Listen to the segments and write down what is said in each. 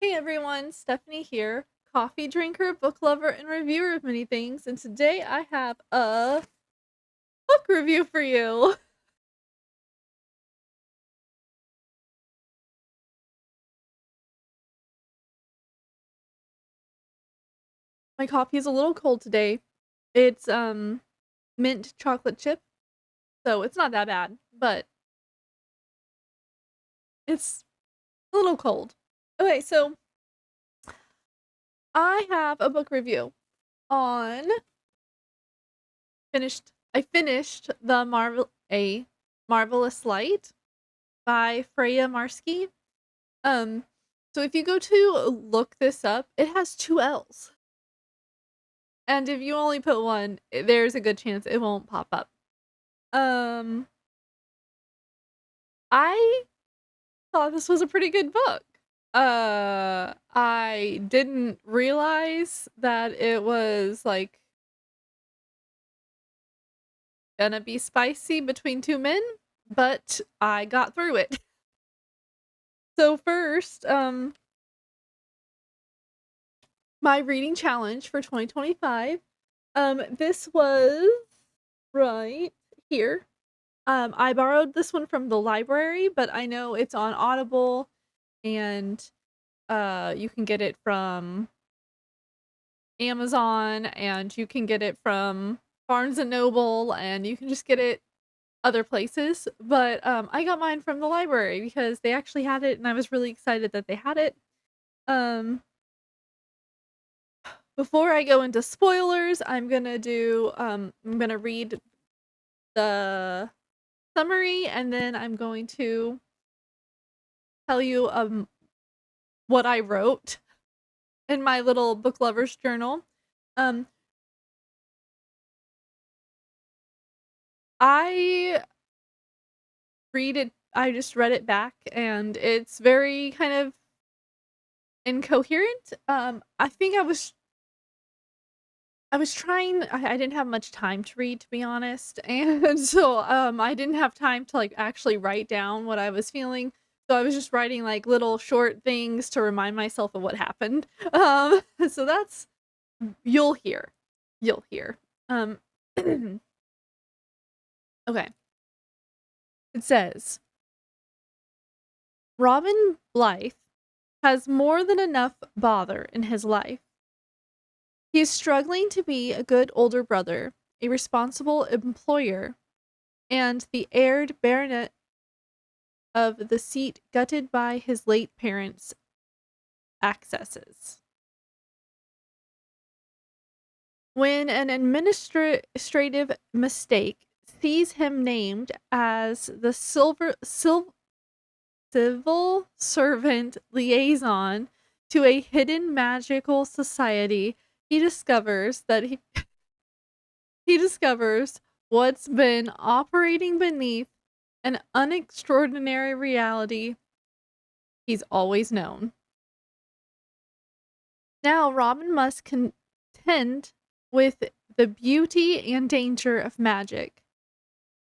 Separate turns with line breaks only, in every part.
Hey everyone, Stephanie here, coffee drinker, book lover, and reviewer of many things, and today I have a book review for you. My coffee is a little cold today. It's mint chocolate chip, so it's not that bad, but it's a little cold. Okay, so I have a book review on I finished the Marvelous Light by Freya Marske. Um, so if you go to look this up, it has 2 L's. And if you only put one, there's a good chance it won't pop up. Um, I thought this was a pretty good book. I didn't realize that it was, like, gonna be spicy between 2 men, but I got through it. So first, my reading challenge for 2025, this was right here. I borrowed this one from the library, but I know it's on Audible and you can get it from Amazon and you can get it from Barnes and Noble and you can just get it other places. But I got mine from the library because they actually had it and I was really excited that they had it. Um Before I go into spoilers, I'm gonna read the summary and then I'm going to tell you what I wrote in my little book lovers journal. Um, I I just read it back and it's very kind of incoherent. I think I was trying I didn't have much time to read, to be honest, and so, I didn't have time to, like, actually write down what I was feeling, so I was just writing, like, little short things to remind myself of what happened. So that's you'll hear. You'll hear. Um, okay. It says, "Robin Blythe has more than enough bother in his life. He is struggling to be a good older brother, a responsible employer, and the heired baronet of the seat gutted by his late parents' excesses. When an administrative mistake sees him named as the civil servant liaison to a hidden magical society, he discovers that he discovers what's been operating beneath an unextraordinary reality he's always known. Now Robin must contend with the beauty and danger of magic,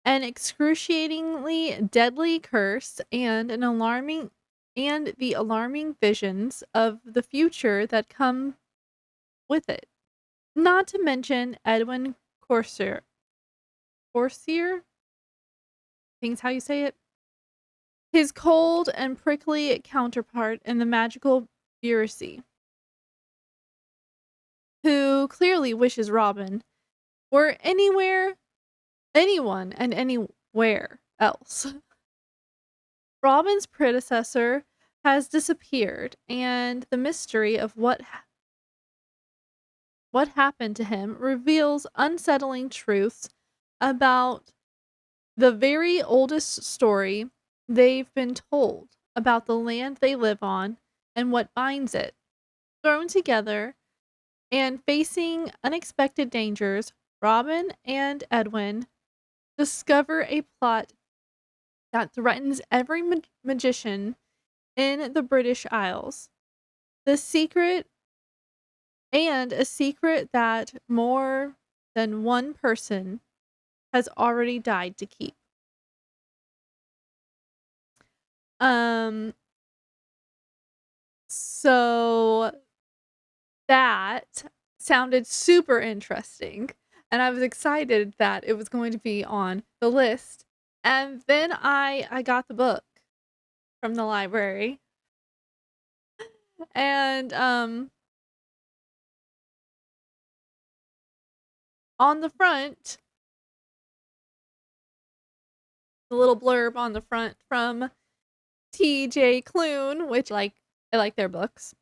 an excruciatingly deadly curse, and the alarming visions of the future that come with it. Not to mention Edwin Corsair, I think is how you say it. His cold and prickly counterpart in the magical bureaucracy, who clearly wishes Robin were anyone and anywhere else. Robin's predecessor has disappeared, and the mystery of what happened to him reveals unsettling truths about the very oldest story they've been told about the land they live on and what binds it. Thrown together and facing unexpected dangers, Robin and Edwin discover a plot that threatens every magician in the British Isles. The secret a secret that more than one person has already died to keep. Um So that sounded super interesting, and I was excited that it was going to be on the list. And then I got the book from the library, and, on the front, the little blurb on the front from TJ Klune, which, like, I like their books.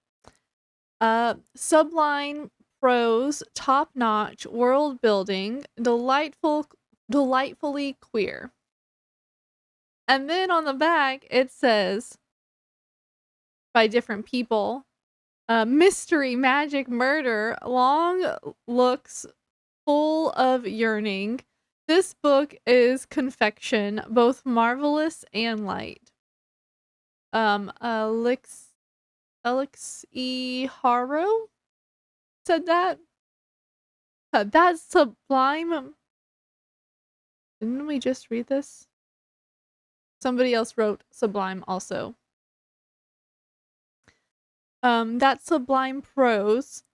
Sublime prose, top-notch, world building, delightfully queer. And then on the back, it says, by different people, mystery, magic, murder, long looks full of yearning. This book is confection, both marvelous and light. Alex E. Haro said that. That's sublime. Didn't we just read this? Somebody else wrote sublime also. That sublime prose,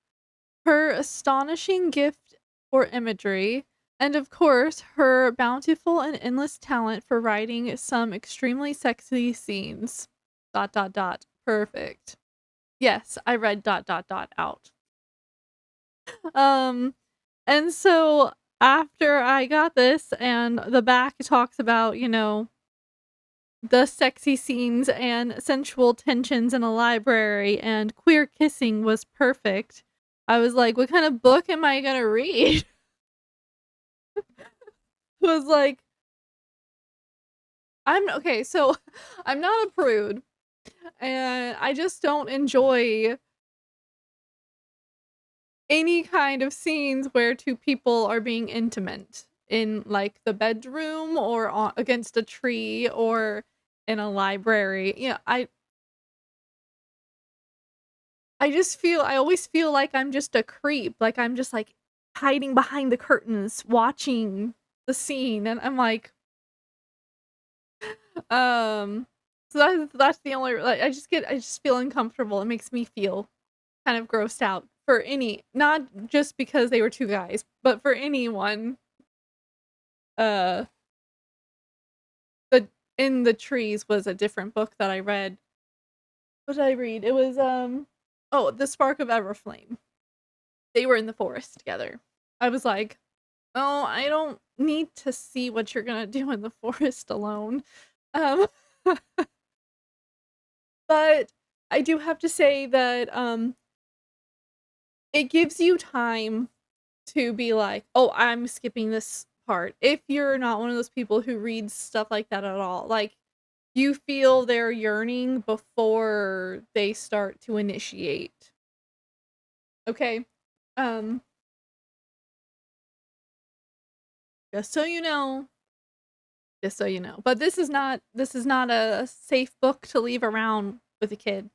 her astonishing gift for imagery, and of course, her bountiful and endless talent for writing some extremely sexy scenes. Dot dot dot. Perfect. Yes, I read dot dot dot out. Um, and so after I got this and the back talks about, the sexy scenes and sensual tensions in a library and queer kissing was perfect. I was like, "What kind of book am I gonna read?" Was like, I'm okay, so I'm not a prude, and I just don't enjoy any kind of scenes where two people are being intimate in, like, the bedroom or against a tree or in a library. I always feel like I'm just a creep, like I'm just, like, hiding behind the curtains watching the scene, and I'm like, um so that's the only, like, I just feel uncomfortable. It makes me feel kind of grossed out for any, not just because they were 2 guys, but for anyone. Uh, the In the Trees was a different book that I read. What did I read? It was, oh, The Spark of Everflame. They were in the forest together. I was like, "Oh, I don't need to see what you're gonna do in the forest alone." Um, but I do have to say that, it gives you time to be like, "Oh, I'm skipping this part." If you're not one of those people who reads stuff like that at all, like, you feel their yearning before they start to initiate. Okay? Um, just so you know, just so you know. But this is not a safe book to leave around with a kid.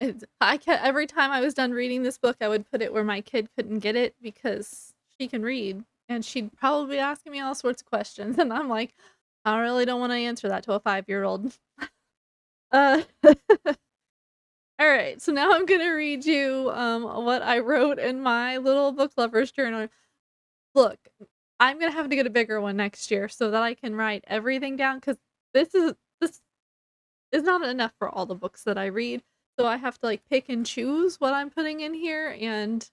Every time I was done reading this book, I would put it where my kid couldn't get it because she can read, and she'd probably be asking me all sorts of questions, and I'm like, "I really don't wanna answer that to a 5-year-old." Uh, alright, so now I'm gonna read you, what I wrote in my little book lovers journal. Look, I'm gonna have to get a bigger one next year so that I can write everything down, because this is not enough for all the books that I read, so I have to, like, pick and choose what I'm putting in here, and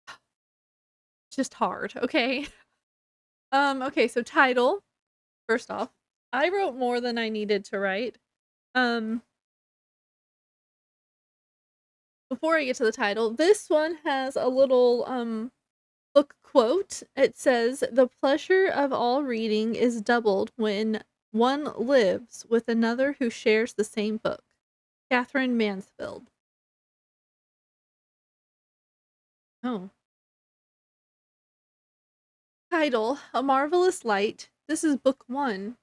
it's just hard, okay? Okay, so title, first off, I wrote more than I needed to write. Um, Before I get to the title, this one has a little, book quote. It says, "The pleasure of all reading is doubled when one lives with another who shares the same book." Catherine Mansfield. Oh. Title, A Marvellous Light. This is book 1.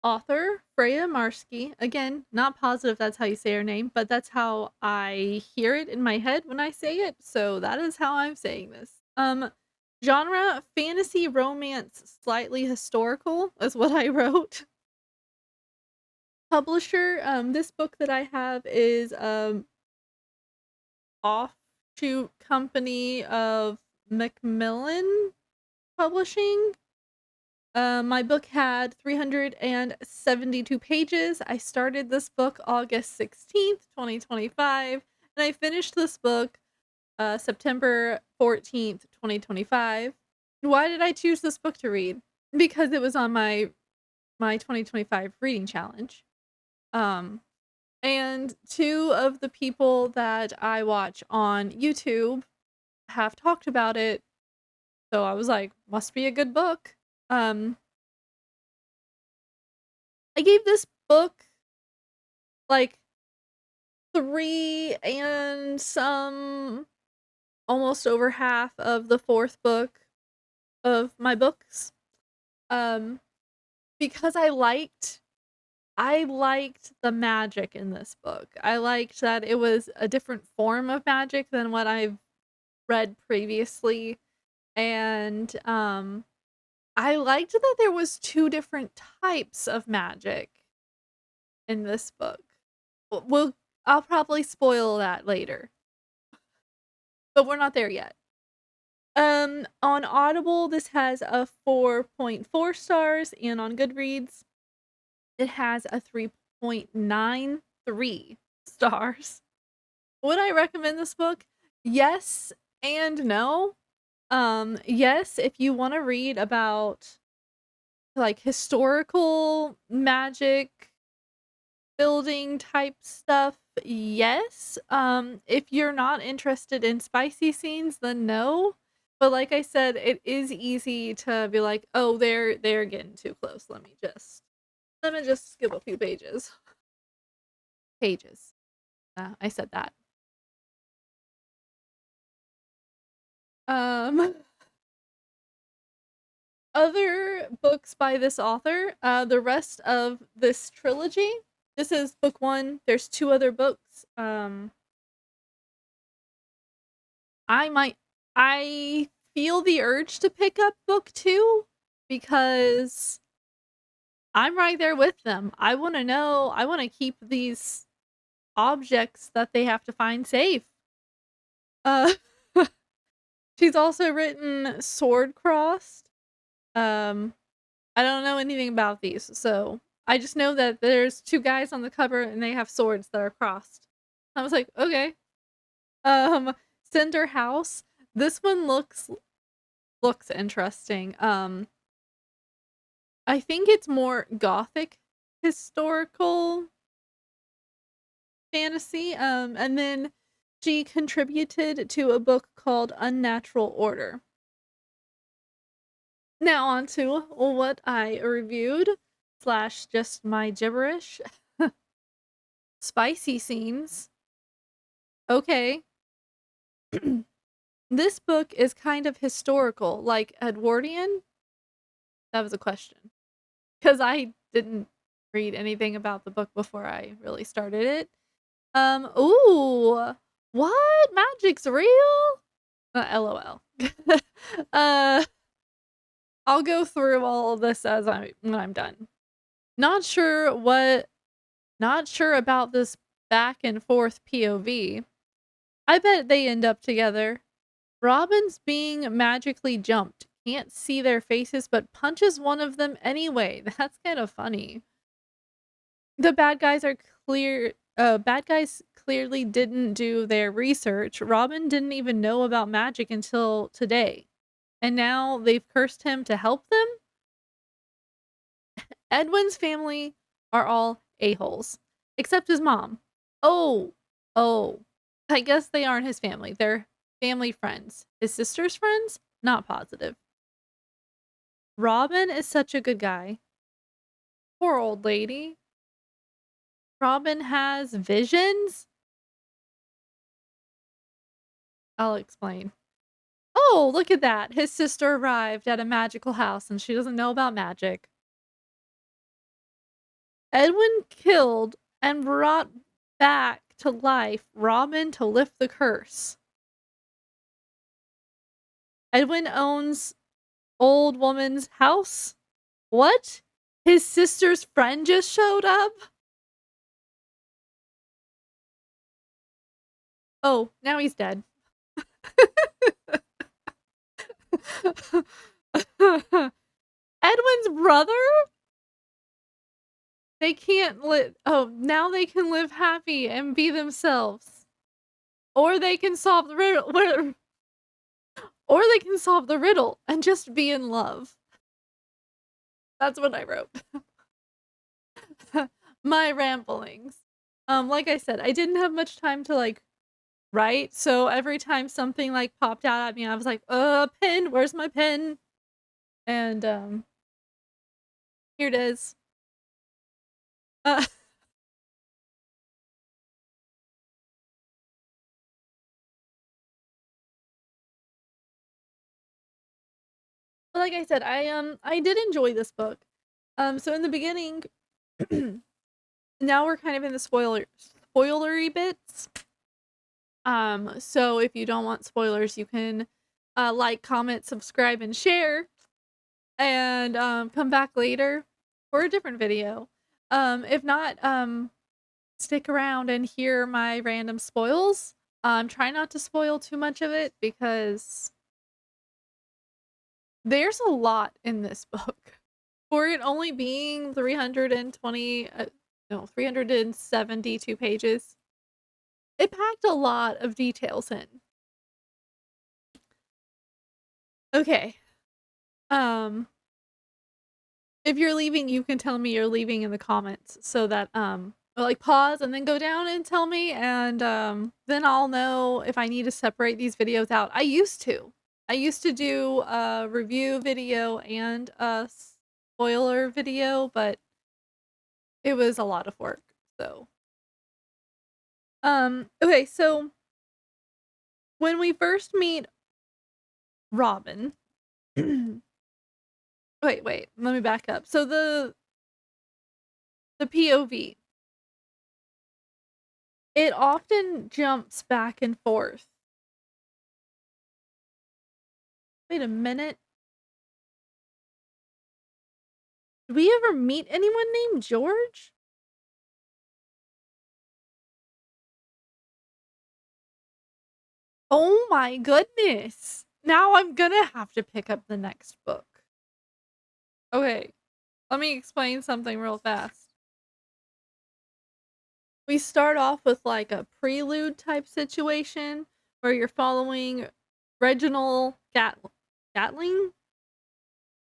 Author, Freya Marske. Again, not positive that's how you say her name, but that's how I hear it in my head when I say it, so that is how I'm saying this. Genre, fantasy, romance, slightly historical is what I wrote. publisher. This book that I have is offshoot company of Macmillan Publishing. My book had 372 pages. I started this book August 16th, 2025, and I finished this book September 14th, 2025. Why did I choose this book to read? Because it was on my 2025 reading challenge. Um, and two of the people that I watch on YouTube have talked about it, so I was like, must be a good book. Um, I gave this book like 3 and some almost over half of the 4th book of my books. Um, because I liked the magic in this book. I liked that it was a different form of magic than what I've read previously, and, I liked that there was 2 different types of magic in this book. I'll probably spoil that later, but we're not there yet. On Audible, this has a 4.4 stars, and on Goodreads, it has a 3.93 stars. Would I recommend this book? Yes and no. Yes, if you wanna read about, like, historical magic building type stuff, yes. If you're not interested in spicy scenes, then no. But like I said, it is easy to be like, "Oh, they're getting too close. Let me just skip a few pages." Pages. I said that. Um, other books by this author, the rest of this trilogy. This is book 1. There's 2 other books. I might I feel the urge to pick up book 2 because I'm right there with them. I wanna keep these objects that they have to find safe. Uh, she's also written Sword Crossed. Um, I don't know anything about these, so I just know that there's 2 guys on the cover and they have swords that are crossed. I was like, "Okay." Um, Cinder House. This one looks interesting. I think it's more gothic historical fantasy. And then she contributed to a book called Unnatural Order. Now on to what I reviewed slash just my gibberish. Spicy scenes. Okay. This book is kind of historical, like Edwardian. That was a question. Because I didn't read anything about the book before I really started it. Ooh, what? Magic's real? LOL. uh, I'll go through all of this when I'm done. Not sure what, not sure about this back and forth POV. I bet they end up together. Robin's being magically jumped. Can't see their faces, but punches one of them anyway. That's kind of funny. The bad guys clearly didn't do their research. Robin didn't even know about magic until today. And now they've cursed him to help them? Edwin's family are all a-holes. Except his mom. Oh. Oh. I guess they aren't his family. They're family friends. His sister's friends? Not positive. Robin is such a good guy. Poor old lady. Robin has visions? I'll explain. Oh, look at that. His sister arrived at a magical house and she doesn't know about magic. Edwin killed and brought back to life Robin to lift the curse. Edwin owns old woman's house? What? His sister's friend just showed up? Oh, now he's dead. Edwin's brother? They can't live. Oh, now they can live happy and be themselves. Or they can solve the riddle. Or they can solve the riddle and just be in love. That's what I wrote. My ramblings. Like I said, I didn't have much time to like write, so every time something like popped out at me, I was like, pen, where's my pen? And here it is. Uh, but like I said, I did enjoy this book. So in the beginning, now we're kind of in the spoilery bits. So if you don't want spoilers, you can like, comment, subscribe, and share, and come back later for a different video. If not, stick around and hear my random spoils. Try not to spoil too much of it because there's a lot in this book. For it only being 320, no, 372 pages, it packed a lot of details in. Okay. Um, if you're leaving, you can tell me you're leaving in the comments so that, or like pause and then go down and tell me, and then I'll know if I need to separate these videos out. I used to. I used to do a review video and a spoiler video, but it was a lot of work. So, okay, so when we first meet Robin, wait, let me back up. So the POV, it often jumps back and forth. Wait a minute. Did we ever meet anyone named George? Oh my goodness. Now I'm gonna have to pick up the next book. Okay, let me explain something real fast. We start off with like a prelude type situation where you're following Reginald Gatling?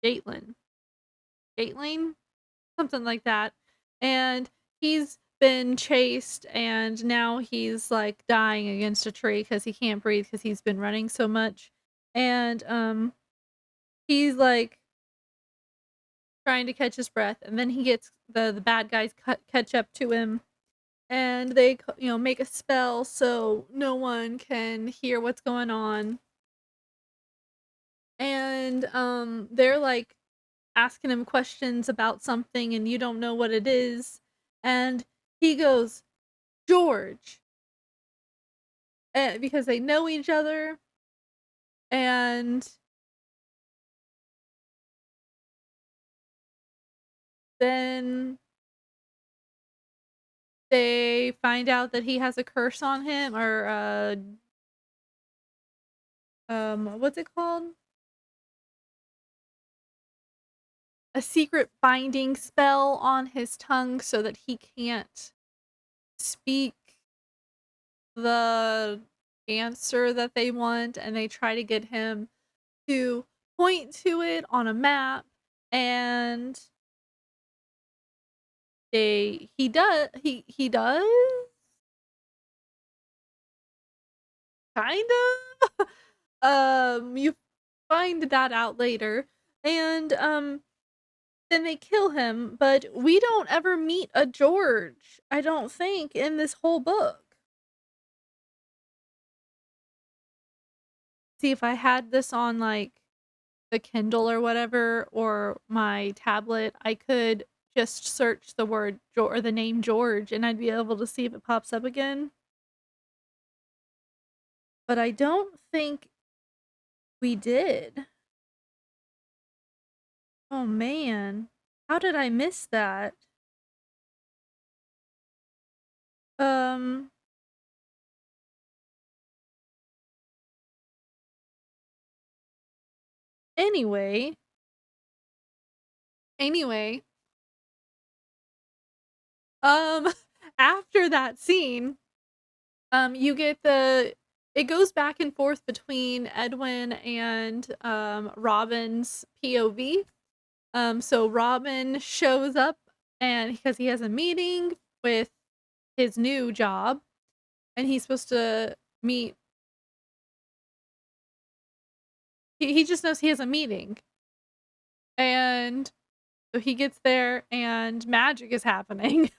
Gatling. Gatling? Something like that. And he's been chased and now he's like dying against a tree because he can't breathe because he's been running so much. And he's like trying to catch his breath, and then he gets the bad guys catch up to him, and they make a spell so no one can hear what's going on. And they're like asking him questions about something and you don't know what it is, and he goes, George, because they know each other. And then they find out that he has a curse on him, or what's it called, a secret binding spell on his tongue so that he can't speak the answer that they want, and they try to get him to point to it on a map, and he does kind of. You find that out later, and then they kill him, but we don't ever meet a George, I don't think, in this whole book. See, if I had this on like the Kindle or whatever, or my tablet, I could just search the word or the name George and I'd be able to see if it pops up again. But I don't think we did. Oh man. How did I miss that? Um Anyway anyway, um, after that scene, you get it goes back and forth between Edwin and, Robin's POV. So Robin shows up and because he has a meeting with his new job, and he's supposed to meet he just knows he has a meeting, and so he gets there and magic is happening,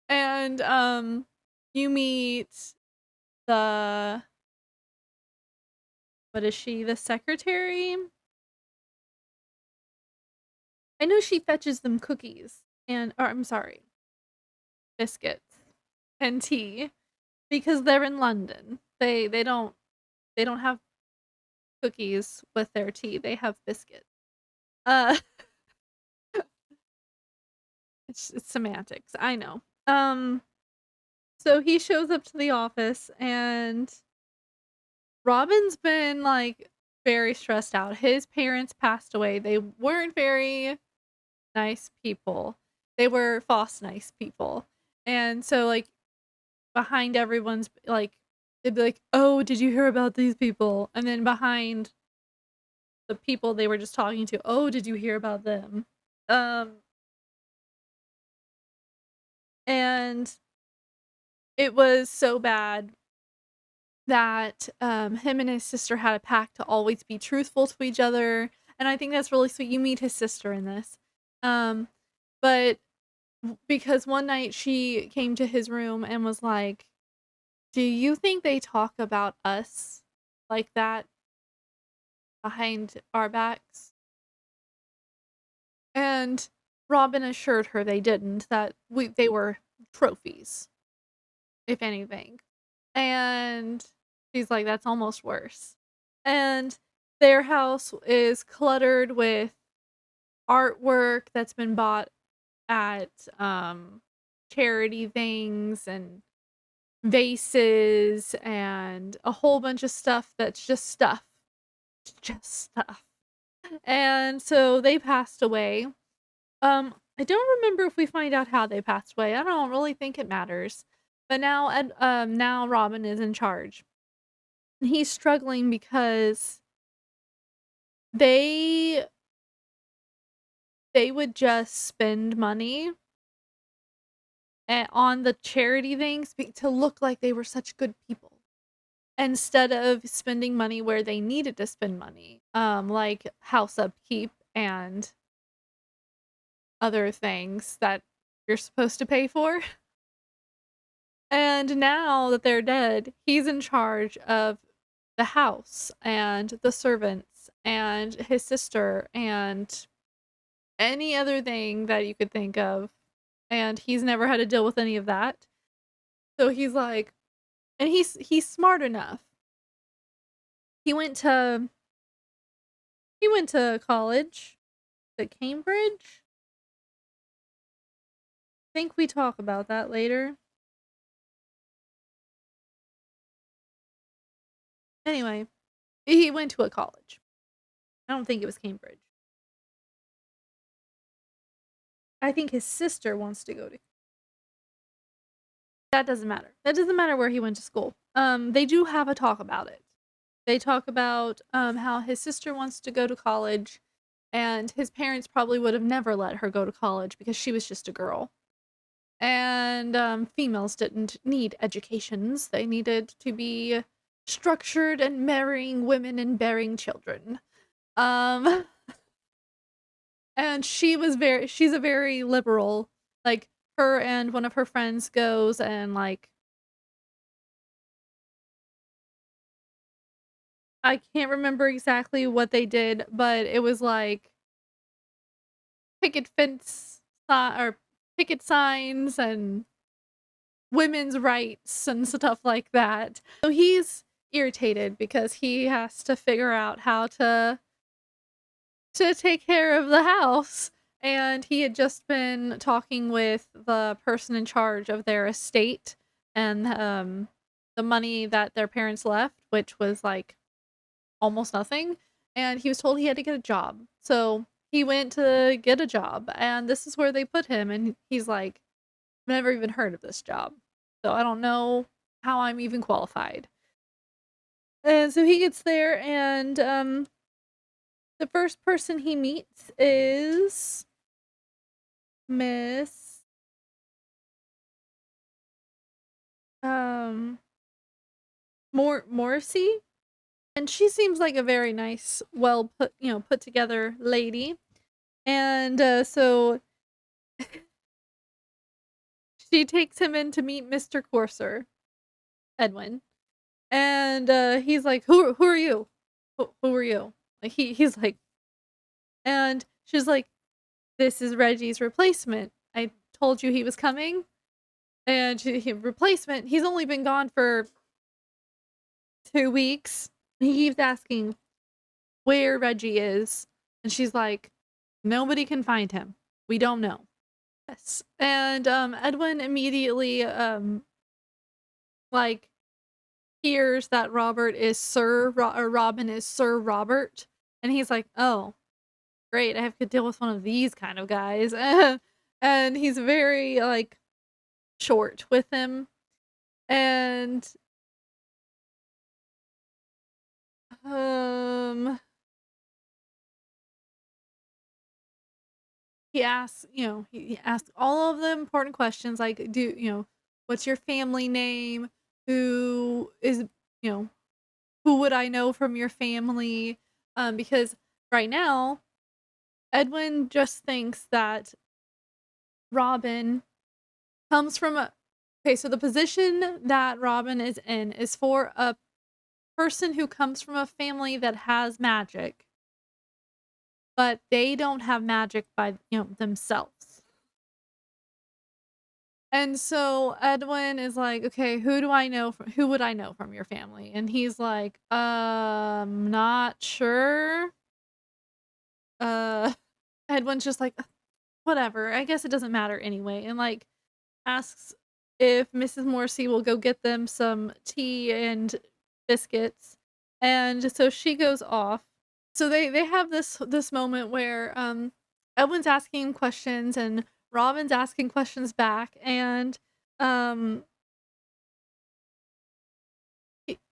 and, you meet the what is she? The secretary? I know she fetches them cookies or I'm sorry, biscuits and tea because they're in London. They don't have cookies with their tea, they have biscuits. Uh, it's semantics, I know. So he shows up to the office and Robin's been, like, very stressed out. His parents passed away. They weren't very nice people. They were false nice people. And so, like, behind everyone's like, they'd be like, "Oh, did you hear about these people?" And then behind the people they were just talking to, "Oh, did you hear about them?" Um, and it was so bad that, him and his sister had a pact to always be truthful to each other, and I think that's really sweet. You meet his sister in this. Um, but because one night she came to his room and was like, "Do you think they talk about us like that behind our backs?" And Robin assured her they didn't, that they were trophies, if anything. And she's like, "That's almost worse." And their house is cluttered with artwork that's been bought at, charity things and vases and a whole bunch of stuff that's just stuff. Just stuff. And so they passed away. I don't remember if we find out how they passed away. I don't really think it matters. But now Robin is in charge. And he's struggling because they they would just spend money on the charity things to look like they were such good people instead of spending money where they needed to spend money, like house upkeep and other things that you're supposed to pay for. And now that they're dead, he's in charge of the house and the servants and his sister and any other thing that you could think of. And he's never had to deal with any of that. So he's like, and he's smart enough. He went to he went to college at Cambridge. I think we talk about that later. Anyway, he went to a college. I don't think it was Cambridge. I think his sister wants to go to that doesn't matter. That doesn't matter where he went to school. They do have a talk about it. They talk about, how his sister wants to go to college, and his parents probably would have never let her go to college because she was just a girl. And, females didn't need educations. They needed to be structured and marrying women and bearing children. Um, and she's a very liberal, like, her and one of her friends goes and, like I can't remember exactly what they did, but it was like picket fence or picket signs and women's rights and stuff like that. So he's irritated because he has to figure out how to take care of the house. And he had just been talking with the person in charge of their estate and the money that their parents left, which was like almost nothing, and he was told he had to get a job. So, he went to get a job, and this is where they put him, and he's like, "I've never even heard of this job, so I don't know how I'm even qualified." And so he gets there, and, the first person he meets is Miss, um, Morrissey, and she seems like a very nice, well put together lady, and, so she takes him in to meet Mr. Courser, Edwin, and, he's like, who are you? Who are you?" Like, he's like, and she's like, "This is Reggie's replacement. I told you he was coming." And replacement, he's only been gone for 2 weeks. He keeps asking where Reggie is, and she's like, "Nobody can find him. We don't know." Yes. And, Edwin immediately, like, hears that Robin is Sir Robert, and he's like, "Oh, great, I have to deal with one of these kind of guys." And he's very, like, short with him, and, um he asks all of the important questions like, what's your family name? Who is, you know, who would I know from your family? Because right now, Edwin just thinks that Robin comes from a okay, so the position that Robin is in is for a person who comes from a family that has magic, but they don't have magic by, themselves. And so Edwin is like, "Okay, who would I know from your family?" And he's like, not sure." Uh, Edwin's just like, whatever, I guess it doesn't matter anyway," and, like, asks if Mrs. Morrissey will go get them some tea and biscuits, and so she goes off. So they have this moment where, Edwin's asking questions and Robin's asking questions back, and, um,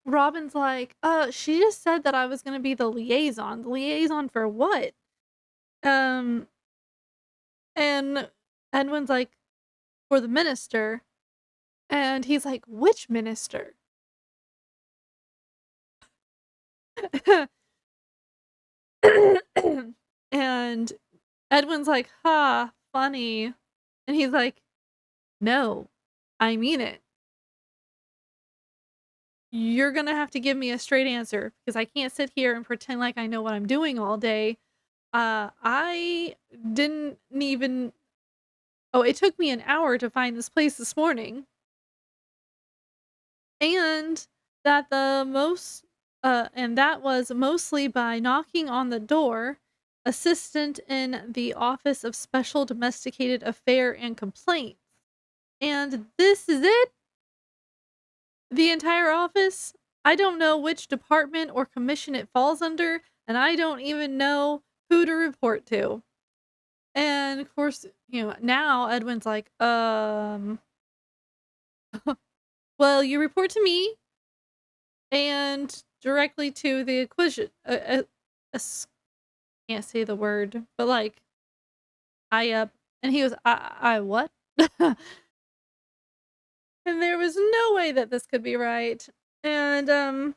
Robin's like, she just said that I was gonna be the liaison." "The liaison for what?" Um, and Edwin's like, "For the minister." And he's like, "Which minister?" And Edwin's like, "Ha, funny." And he's like, "No, I mean it. You're gonna have to give me a straight answer because I can't sit here and pretend like I know what I'm doing all day. I didn't even Oh, it took me an hour to find this place this morning, and that was mostly by knocking on the door, assistant in the Office of Special Domesticated Affair and Complaints. And this is it? The entire office? I don't know which department or commission it falls under, and I don't even know who to report to." And of course, now Edwin's like, well, you report to me and directly to the acquisition, can't say the word, but like high up." And he goes, I what?" And there was no way that this could be right. And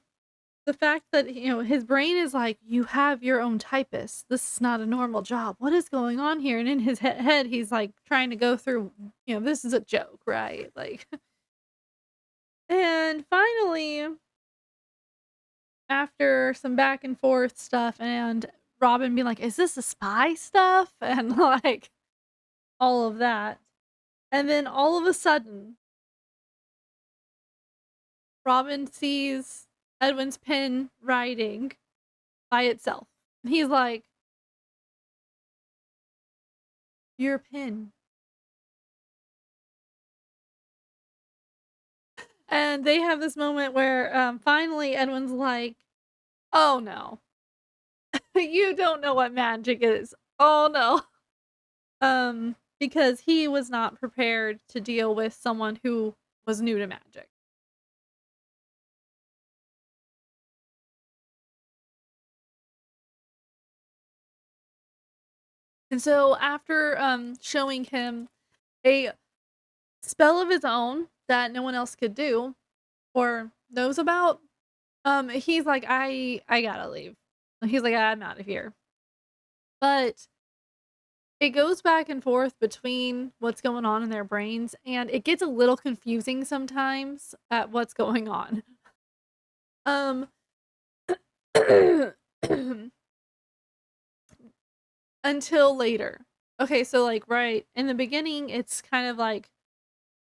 the fact that his brain is like, "You have your own typist. This is not a normal job. What is going on here?" And in his head, he's like trying to go through, this is a joke, right? Like, and finally, after some back and forth stuff, and Robin being like, "Is this a spy stuff?" And like all of that. And then all of a sudden, Robin sees Edwin's pen writing by itself. He's like, "Your pen." And they have this moment where finally Edwin's like, Oh, no. You don't know what magic is. Oh, no. Because he was not prepared to deal with someone who was new to magic. And so after, showing him a spell of his own that no one else could do or knows about, he's like, "I gotta leave." He's like, "I'm out of here." But it goes back and forth between what's going on in their brains, and it gets a little confusing sometimes at what's going on. Um, until later. Okay, so, like, right in the beginning, it's kind of like,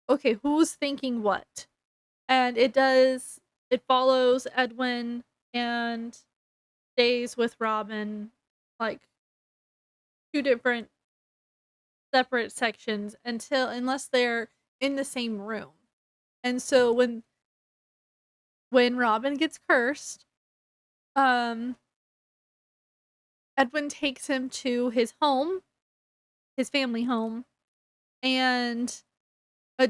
okay, who's thinking what? And it follows Edwin and stays with Robin, like, 2 different separate sections unless they're in the same room. And so when Robin gets cursed, um, Edwin takes him to his home, his family home, and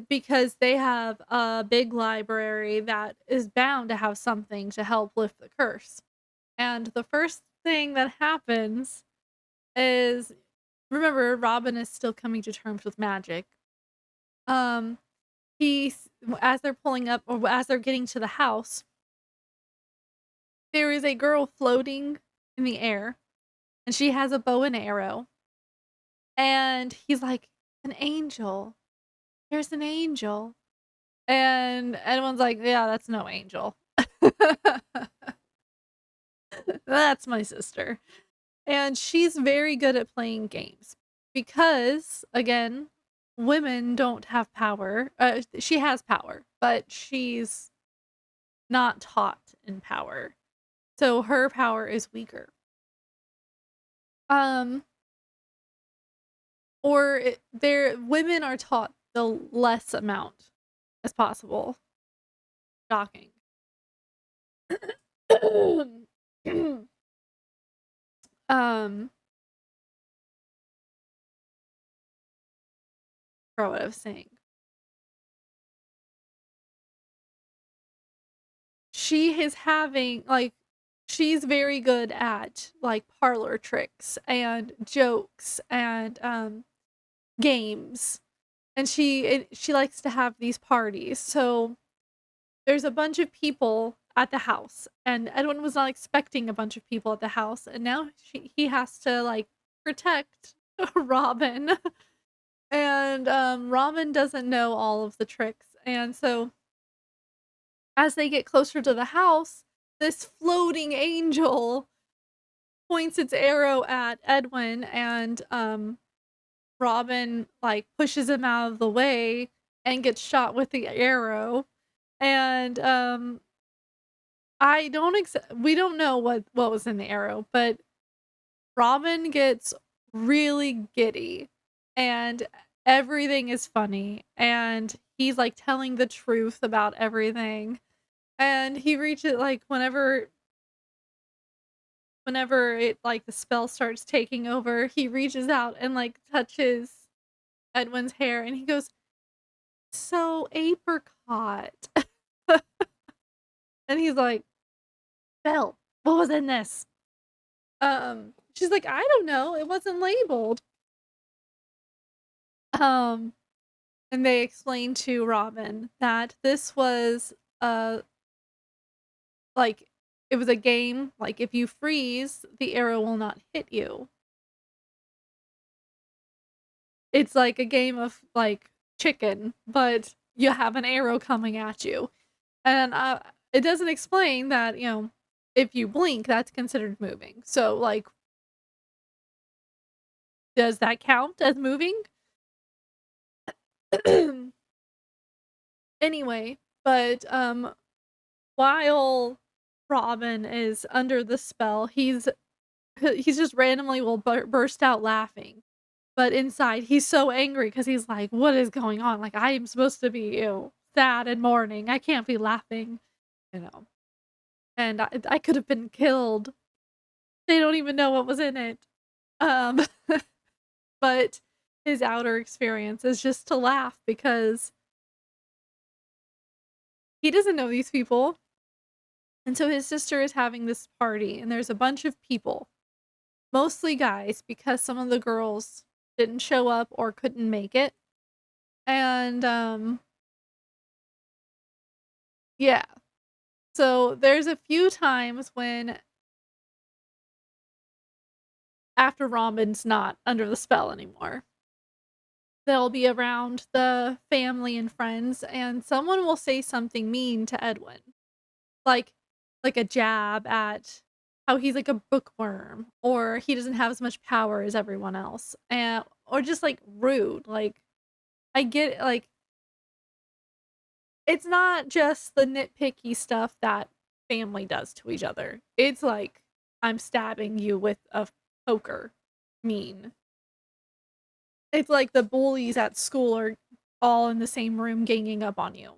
because they have a big library that is bound to have something to help lift the curse. And the first thing that happens is, remember, Robin is still coming to terms with magic. Um, he's as they're pulling up or as they're getting to the house, there is a girl floating in the air, and she has a bow and arrow. And he's like, "An angel. There's an angel." And everyone's like, "Yeah, that's no angel." That's my sister. And she's very good at playing games because, again, women don't have power. She has power, but she's not taught in power. So her power is weaker. Um, their women are taught the less amount as possible. Shocking. um, for what I was saying. She is having like she's very good at like parlor tricks and jokes and games. And she likes to have these parties. So there's a bunch of people at the house and Edwin was not expecting a bunch of people at the house and now he has to like protect Robin. And Robin doesn't know all of the tricks. And so as they get closer to the house, this floating angel points its arrow at Edwin and Robin like pushes him out of the way and gets shot with the arrow. And I don't we don't know what was in the arrow, but Robin gets really giddy and everything is funny and he's like telling the truth about everything. And he reaches like whenever it like the spell starts taking over, he reaches out and like touches Edwin's hair and he goes, "So apricot." And he's like, "Belle, what was in this?" She's like, "I don't know. It wasn't labeled." Um, and they explained to Robin that this was like it was a game, like if you freeze, the arrow will not hit you. It's like a game of like chicken, but you have an arrow coming at you. And it doesn't explain that, if you blink, that's considered moving. So like does that count as moving? Anyway, but while Robin is under the spell, he's just randomly will burst out laughing. But inside, he's so angry because he's like, "What is going on? Like, I am supposed to be, sad and mourning. I can't be laughing." You know. and I could have been killed. They don't even know what was in it. Um, but his outer experience is just to laugh because he doesn't know these people. And so his sister is having this party, and there's a bunch of people, mostly guys, because some of the girls didn't show up or couldn't make it. And yeah. So there's a few times when after Robin's not under the spell anymore, they'll be around the family and friends, and someone will say something mean to Edwin. Like like a jab at how he's like a bookworm or he doesn't have as much power as everyone else. And or just like rude. Like I get like it's not just the nitpicky stuff that family does to each other. It's like I'm stabbing you with a poker mean. It's like the bullies at school are all in the same room ganging up on you.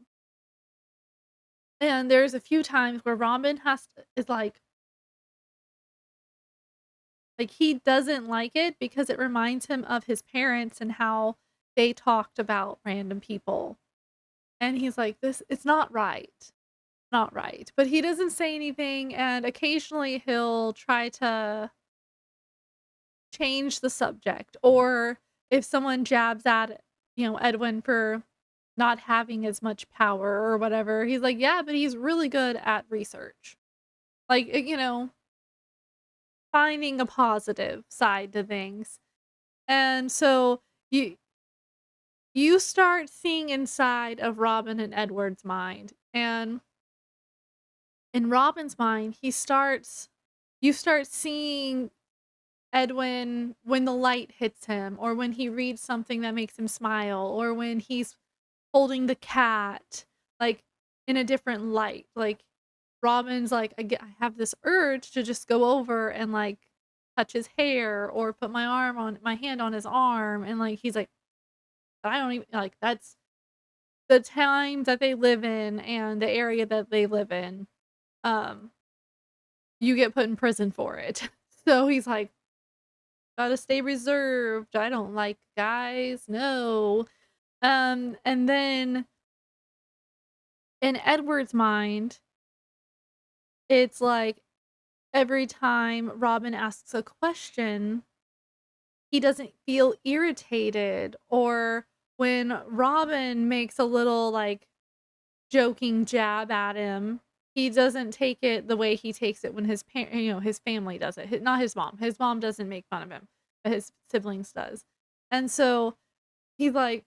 And there's a few times where Robin has to, is like, he doesn't like it because it reminds him of his parents and how they talked about random people. And he's like, "This it's not right. Not right." But he doesn't say anything, and occasionally he'll try to change the subject, or if someone jabs at, Edwin for not having as much power or whatever, he's like, "Yeah, but he's really good at research." Like, finding a positive side to things. And so you you start seeing inside of Robin and Edward's mind. And in Robin's mind, you start seeing Edwin when the light hits him, or when he reads something that makes him smile, or when he's holding the cat, like in a different light. Like Robin's like, I have this urge to just go over and like touch his hair or put my hand on his arm. And like, he's like, I don't even like that's the time that they live in and the area that they live in. Um, you get put in prison for it. So he's like, gotta stay reserved. I don't like guys. No. And then in Edward's mind, it's like every time Robin asks a question, he doesn't feel irritated, or when Robin makes a little like joking jab at him, he doesn't take it the way he takes it when his family does it. Not his mom. His mom doesn't make fun of him, but his siblings does. And so he's like,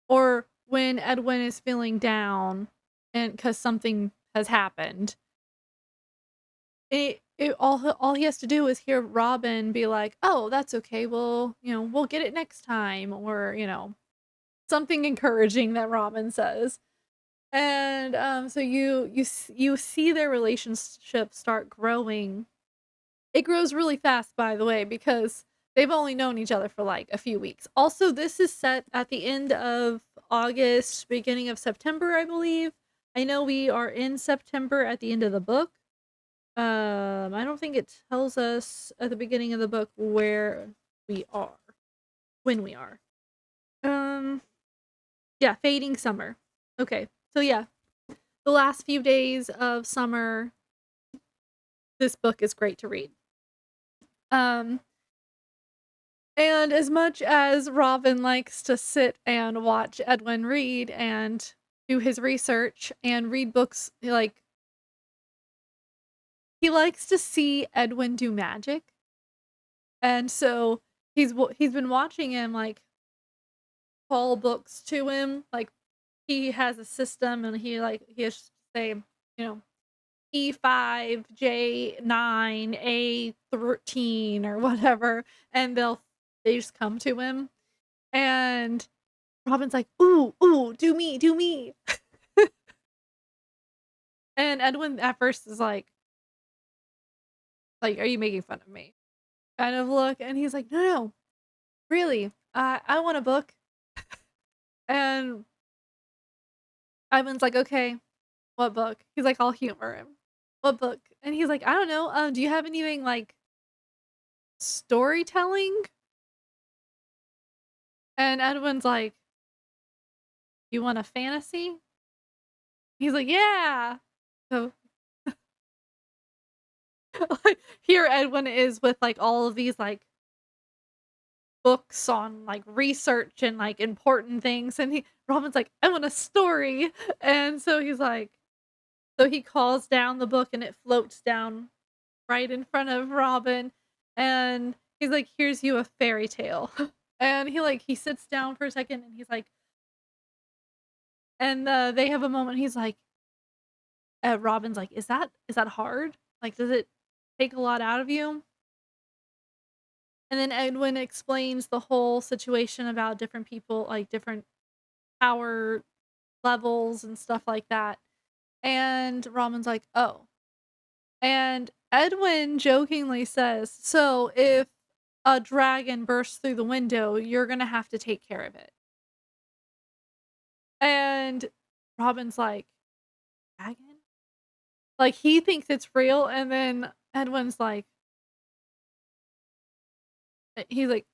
or when Edwin is feeling down and because something has happened, all he has to do is hear Robin be like, "Oh, that's okay. We'll get it next time," or something encouraging that Robin says. And so you see their relationship start growing. It grows really fast, by the way, because they've only known each other for like a few weeks. Also, this is set at the end of August, beginning of September, I believe. I know we are in September at the end of the book. I don't think it tells us at the beginning of the book where we are, when we are. Um, yeah, fading summer. Okay, so yeah, the last few days of summer, this book is great to read. Um, and as much as Robin likes to sit and watch Edwin read and do his research and read books, like he likes to see Edwin do magic. And so he's been watching him like call books to him. Like he has a system and he has to say, E5, J9, A13 or whatever, and they just come to him. And Robin's like, "Ooh, ooh, do me, do me." And Edwin at first is like, "Are you making fun of me?" Kind of look, and he's like, "No, no, really. I want a book." And Ivan's like, "Okay, what book?" He's like, "I'll humor him." "What book?" And he's like, "I don't know, do you have anything, like, storytelling?" And Edwin's like, "You want a fantasy?" He's like, "Yeah." So, like, here Edwin is with, like, all of these, like, books on, like, research and, like, important things, and he Robin's like, "I want a story." And so he's like so he calls down the book and it floats down right in front of Robin, and he's like, "Here's you a fairy tale." And he sits down for a second and he's like they have a moment, he's like Robin's like, "Is that hard? Like, does it take a lot out of you?" And then Edwin explains the whole situation about different people, like, different power levels and stuff like that, and Robin's like, "Oh." And Edwin jokingly says, "So if a dragon bursts through the window, you're gonna have to take care of it." And Robin's like, "Dragon?" Like, he thinks it's real, and then Edwin's like he's like,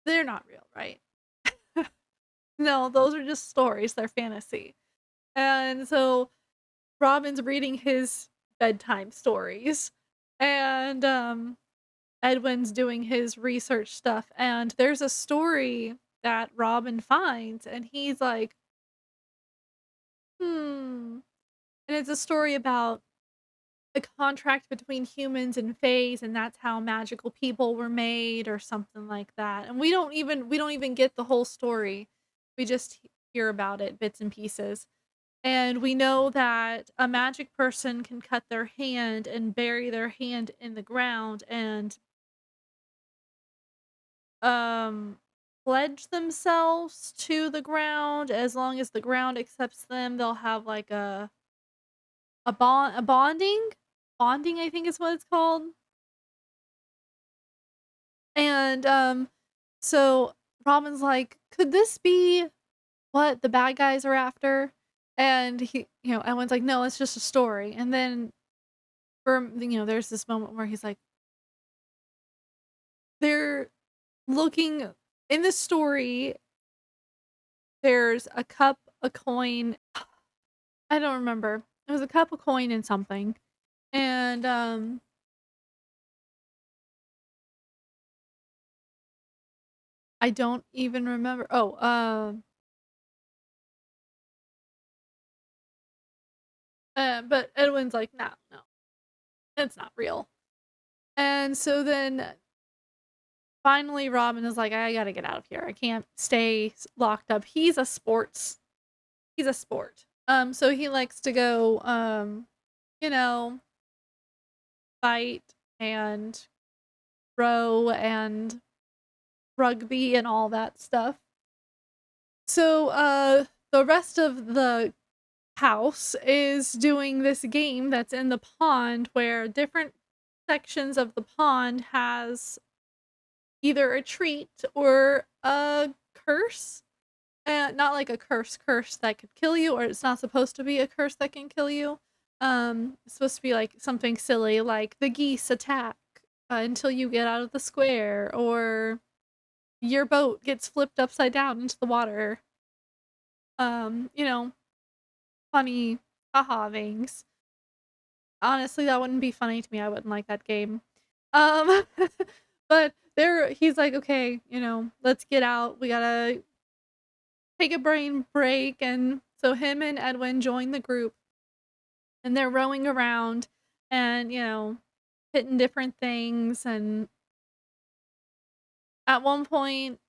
"They're not real, right?" "No, those are just stories, they're fantasy." And so Robin's reading his bedtime stories, and, Edwin's doing his research stuff, and there's a story that Robin finds, and he's like, "Hmm." And it's a story about a contract between humans and fays, and that's how magical people were made or something like that. And we don't even get the whole story. We just hear about it bits and pieces. And we know that a magic person can cut their hand and bury their hand in the ground and um pledge themselves to the ground. As long as the ground accepts them, they'll have like a bonding, I think is what it's called. And so Robin's like, could this be what the bad guys are after? And everyone's like, no, it's just a story. And then there's this moment where he's like, they're looking in the story, there's a cup, a coin. I don't remember. It was a cup, a coin, and something. And I don't even remember. Oh, but Edwin's like, no, no, it's not real. And so then finally, Robin is like, I gotta get out of here. I can't stay locked up. He's a sport. So he likes to go, you know, fight and row and rugby and all that stuff. So, the rest of the house is doing this game that's in the pond where different sections of the pond has either a treat or a curse. Not like a curse that could kill you, or it's not supposed to be a curse that can kill you. It's supposed to be like something silly, like the geese attack until you get out of the square, or your boat gets flipped upside down into the water. Um, you know, funny, haha things. Honestly, that wouldn't be funny to me. I wouldn't like that game. Um, but he's like, okay, let's get out. We gotta take a brain break. And so him and Edwin join the group and they're rowing around and, hitting different things. And at one point,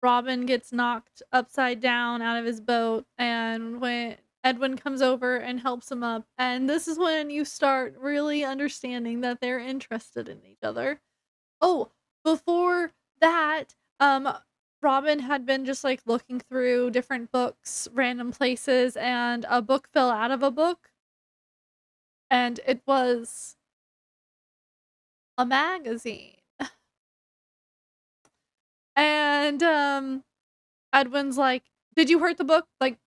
Robin gets knocked upside down out of his boat. And when Edwin comes over and helps him up, and this is when you start really understanding that they're interested in each other. Oh, before that, Robin had been just like looking through different books, random places, and a book fell out of a book, and it was a magazine. And Edwin's like, "Did you hurt the book?" Like,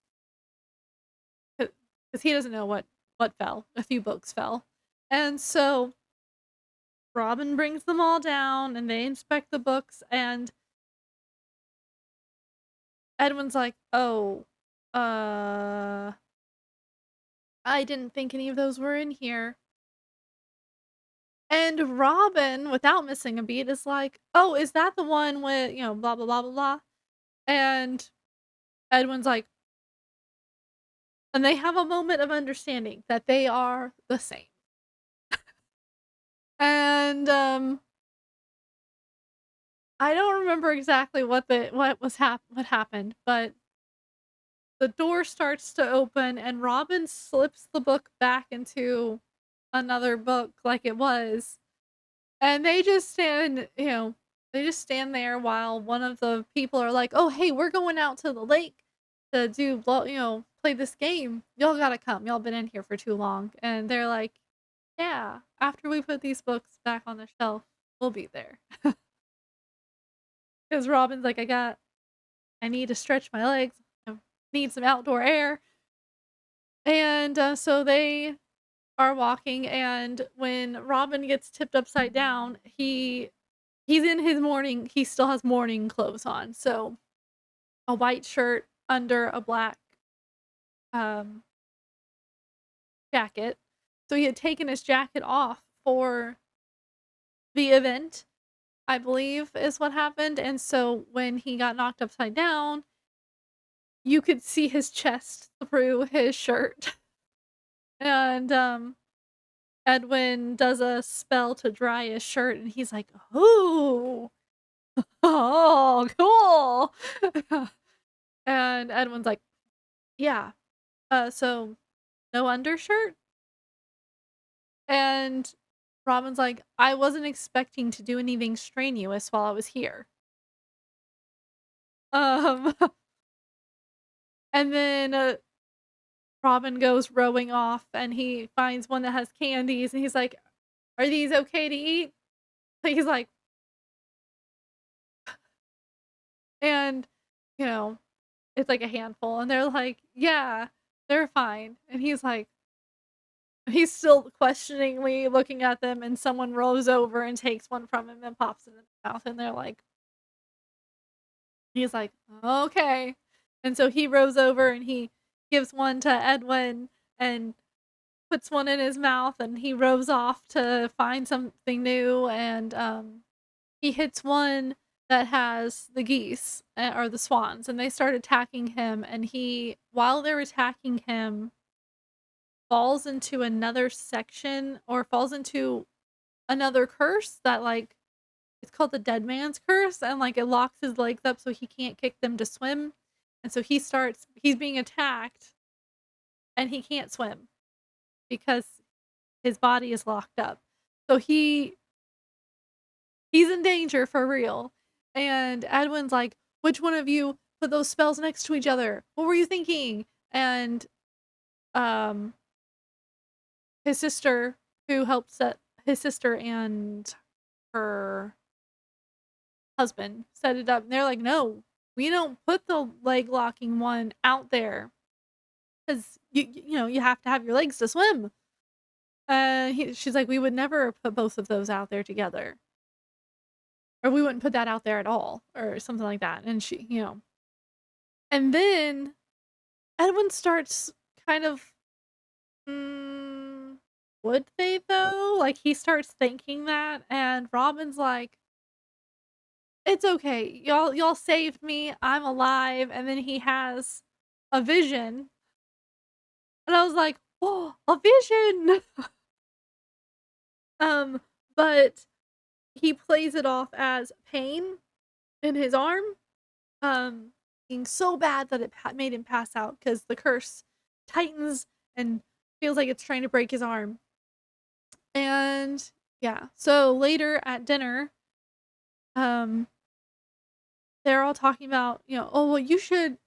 because he doesn't know what what fell. A few books fell. And so Robin brings them all down and they inspect the books and Edwin's like, "Oh, uh, I didn't think any of those were in here." And Robin, without missing a beat, is like, "Oh, is that the one with, blah, blah, blah, blah, blah?" And Edwin's like, and they have a moment of understanding that they are the same. And, I don't remember exactly what happened, but the door starts to open and Robin slips the book back into another book like it was, and they just stand there while one of the people are like, "Oh, hey, we're going out to the lake to play this game. Y'all gotta come. Y'all been in here for too long." And they're like, "Yeah, after we put these books back on the shelf, we'll be there." Because Robin's like, I need to stretch my legs. I need some outdoor air." And so they are walking, and when Robin gets tipped upside down, he's in his morning he still has morning clothes on. So a white shirt under a black um jacket. So he had taken his jacket off for the event, I believe is what happened. And so when he got knocked upside down, you could see his chest through his shirt. And Edwin does a spell to dry his shirt and he's like, "Ooh, oh, cool." And Edwin's like, "Yeah, so no undershirt?" And Robin's like, "I wasn't expecting to do anything strenuous while I was here." Um, and then Robin goes rowing off and he finds one that has candies and he's like, "Are these okay to eat?" He's like, and you know, it's like a handful, and they're like, "Yeah, they're fine." And he's still questioningly looking at them, and someone rolls over and takes one from him and pops it in his mouth, and he's like, "Okay." And so he rows over and he gives one to Edwin and puts one in his mouth, and he rows off to find something new, and he hits one that has the geese, or the swans, and they start attacking him, and while they're attacking him, falls into another section or falls into another curse that, like, it's called the dead man's curse, and, like, it locks his legs up so he can't kick them to swim, and so he's being attacked, and he can't swim because his body is locked up. So he's in danger for real. And Edwin's like, "Which one of you put those spells next to each other? What were you thinking?" And um his sister who helped set his sister and her husband set it up. And they're like, "No, we don't put the leg locking one out there because you have to have your legs to swim." She's like, "We would never put both of those out there together, or we wouldn't put that out there at all," or something like that. And and then Edwin starts kind of, mm, would they though? Like he starts thinking that, and Robin's like, "It's okay. Y'all saved me. I'm alive." And then he has a vision, and I was like, "Oh, a vision." um, but he plays it off as pain in his arm, um, being so bad that it made him pass out because the curse tightens and feels like it's trying to break his arm. And yeah, so later at dinner, um, they're all talking about, "Oh, well, you should,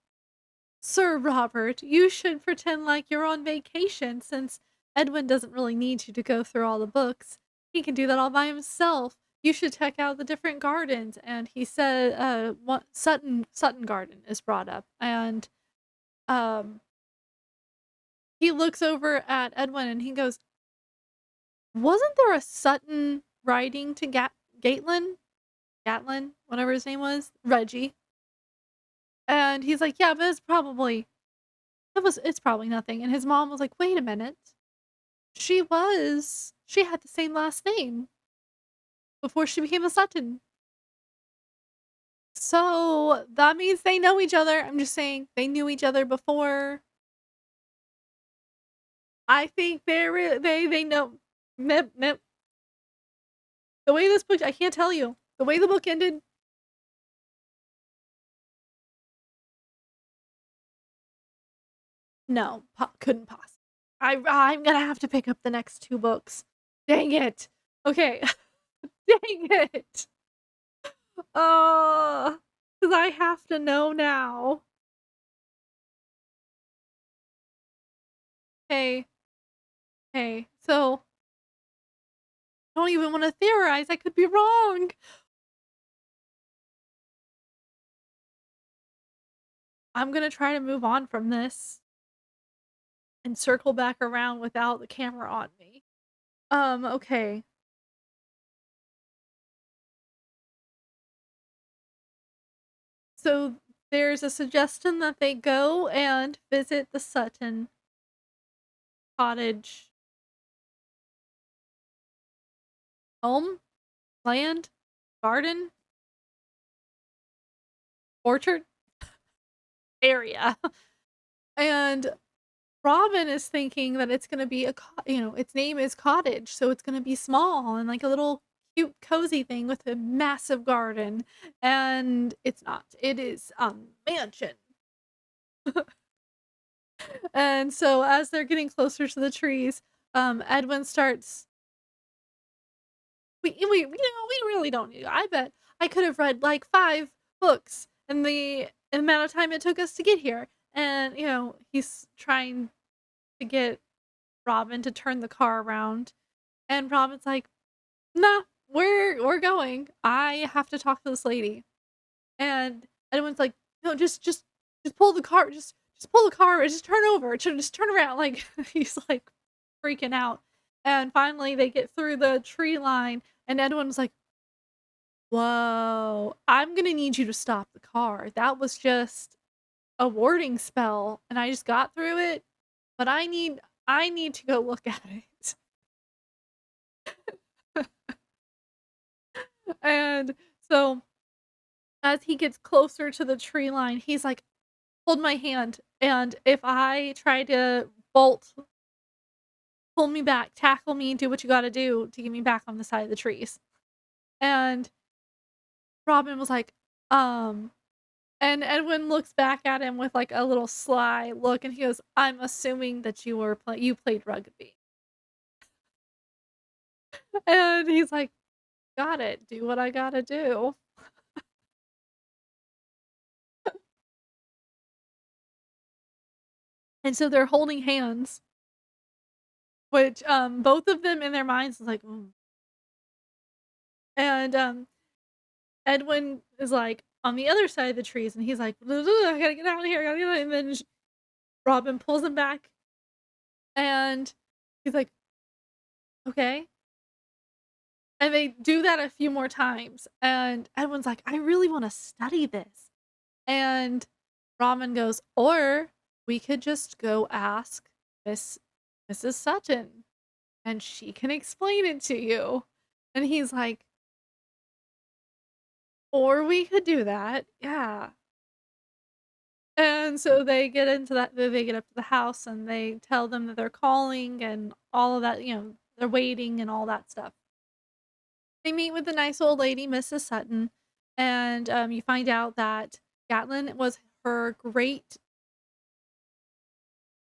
Sir Robert, you should pretend like you're on vacation since Edwin doesn't really need you to go through all the books. He can do that all by himself. You should check out the different gardens." And he said, Sutton Garden is brought up, and um, he looks over at Edwin and he goes, "Wasn't there a Sutton writing to Gatelyn? Gatlin, whatever his name was, Reggie." And he's like, "Yeah, but it's probably nothing." And his mom was like, "Wait a minute. She had the same last name before she became a Sutton. So that means they know each other." I'm just saying they knew each other before. I think they know. Nope, nope. The way this book, I can't tell you. The way the book ended, no, couldn't possibly. I'm gonna have to pick up the next 2 books. Dang it. Okay. Dang it. Cause I have to know now. Hey, hey, so I don't even wanna theorize, I could be wrong. I'm gonna try to move on from this and circle back around without the camera on me. Okay. So there's a suggestion that they go and visit the Sutton cottage home, land, garden, orchard area. And Robin is thinking that it's gonna be its name is cottage, so it's gonna be small and like a little cute cozy thing with a massive garden, and it's not. It is a mansion. And so as they're getting closer to the trees, Edwin starts, we really don't need. I bet I could have read like 5 books in the amount of time it took us to get here. And he's trying to get Robin to turn the car around, and Robin's like, "Nah, we're going. I have to talk to this lady." And Edwin's like, "No, just pull the car, just pull the car, just turn over, just turn around." Like he's like freaking out. And finally they get through the tree line and Edwin's like, "Whoa, I'm gonna need you to stop the car. That was just a warding spell and I just got through it, but I need to go look at it." And so as he gets closer to the tree line, he's like, "Hold my hand, and if I try to bolt, pull me back, tackle me, do what you gotta do to get me back on the side of the trees." And Robin was like, "Um," and Edwin looks back at him with, like, a little sly look, and he goes, "I'm assuming that you played rugby." And he's like, "Got it, do what I gotta do." And so they're holding hands, which, both of them in their minds is like, "Mm." And, Edwin is, like, on the other side of the trees, and he's like, "I gotta get out of here, I gotta get out," and then Robin pulls him back, and he's like, "Okay." And they do that a few more times, and Edwin's like, "I really wanna study this." And Robin goes, "Or we could just go ask Miss Mrs. Sutton, and she can explain it to you." And he's like, "Or we could do that, yeah." And so they get up to the house and they tell them that they're calling and all of that, they're waiting and all that stuff. They meet with the nice old lady, Mrs. Sutton, and, you find out that Gatlin was her great,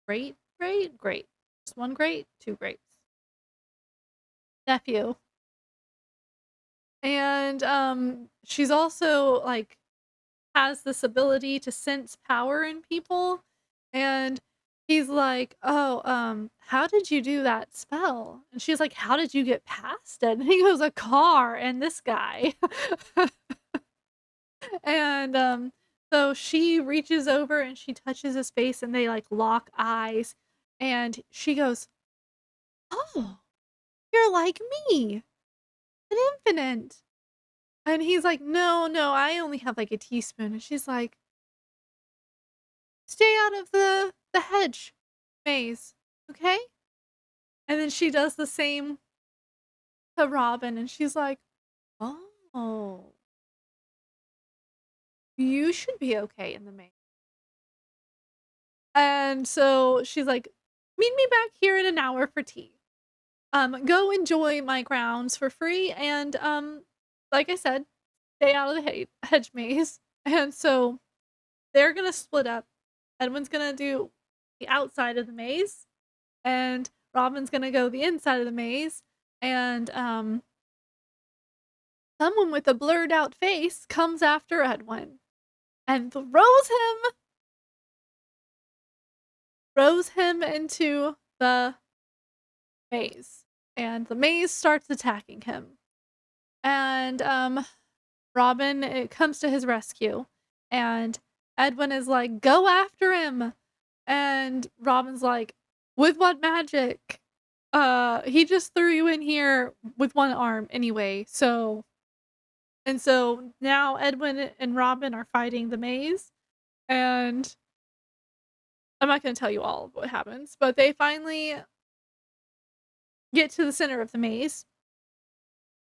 just 1 great, 2 greats, nephew. And, she's also, like, has this ability to sense power in people, and he's like, "Oh, how did you do that spell?" And she's like, "How did you get past it?" And he goes, "A car and this guy." And, so she reaches over and she touches his face and they, like, lock eyes, And she goes, "Oh, you're like me, an infinite." And he's like, "No, no, I only have, like, a teaspoon." And she's like, "Stay out of the hedge maze, okay?" And then she does the same to Robin, and she's like, "Oh, you should be okay in the maze." And so she's like, "Meet me back here in an hour for tea. Go enjoy my grounds for free, and, like I said, stay out of the hedge maze." And so they're gonna split up. Edwin's gonna do the outside of the maze, and Robin's gonna go the inside of the maze, and, someone with a blurred out face comes after Edwin and throws him into the maze, and the maze starts attacking him. And, Robin, it comes to his rescue, and Edwin is like, "Go after him!" And Robin's like, "With what magic? He just threw you in here with one arm anyway, so." And so now Edwin and Robin are fighting the maze, and I'm not gonna tell you all of what happens, but they finally get to the center of the maze,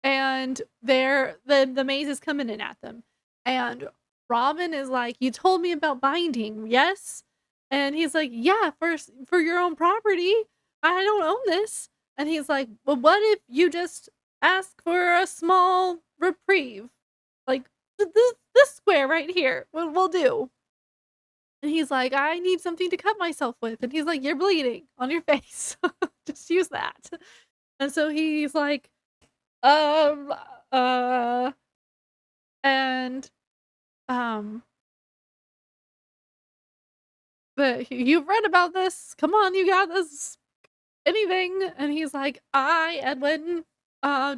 and the maze is coming in at them. And Robin is like, "You told me about binding, yes?" And he's like, "Yeah, for your own property. I don't own this." And he's like, "Well, what if you just ask for a small reprieve? Like this square right here will do." And he's like, "I need something to cut myself with." And he's like, "You're bleeding on your face. Just use that." And so he's like, um, uh, and, um, but "You've read about this. Come on, you got this. Anything." And he's like, "I, Edwin, uh,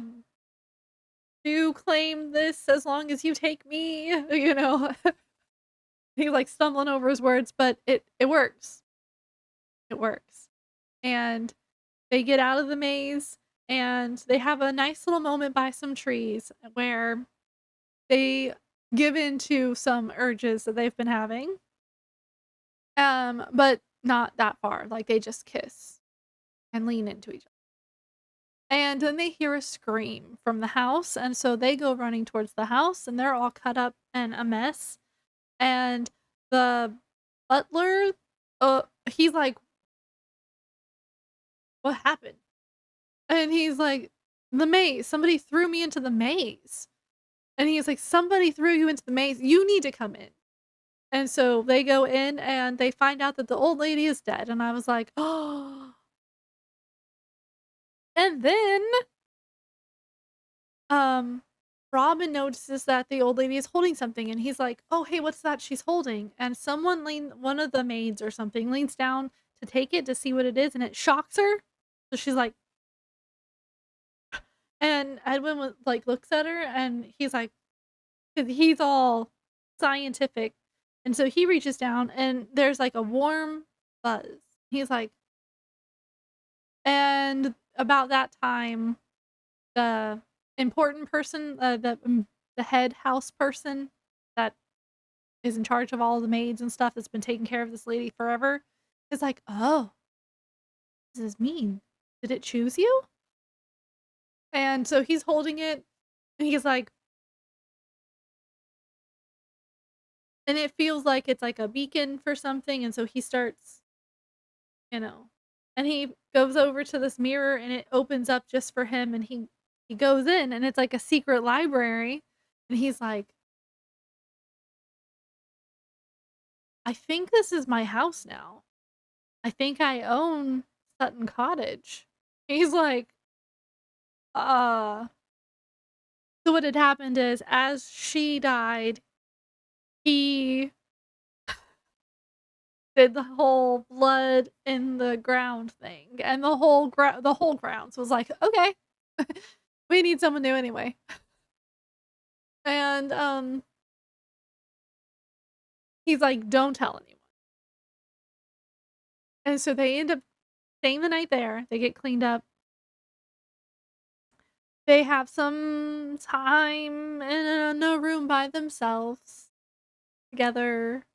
do claim this as long as you take me," you know? He's, like, stumbling over his words, but it works. It works. And they get out of the maze, and they have a nice little moment by some trees where they give in to some urges that they've been having, but not that far, like, they just kiss and lean into each other. And then they hear a scream from the house, and so they go running towards the house, and they're all cut up and a mess, and the butler, he's like, "What happened?" And he's like, "The maze, somebody threw me into the maze." And he's like, "Somebody threw you into the maze, you need to come in." And so they go in and they find out that the old lady is dead, and I was like, "Oh." And then, um, Robin notices that the old lady is holding something, and he's like, "Oh, hey, what's that she's holding?" And one of the maids or something leans down to take it to see what it is, and it shocks her. So she's like, and Edwin like, looks at her, and he's like, 'cause he's all scientific, and so he reaches down, and there's, like, a warm buzz. He's like, and about that time, the important person, the head house person that is in charge of all the maids and stuff that's been taking care of this lady forever is like, "Oh, what does this mean? Did it choose you?" And so he's holding it, and he's like, and it feels like it's like a beacon for something, and so he starts, you know, and he goes over to this mirror, and it opens up just for him, and he goes in, and it's like a secret library, and he's like, "I think this is my house now. I think I own Sutton Cottage." He's like, "Uh." So what had happened is, as she died, he did the whole blood in the ground thing, and the whole grounds was like, "Okay, we need someone new anyway." And, he's like, "Don't tell anyone." And so they end up staying the night there. They get cleaned up. They have some time in a room by themselves together,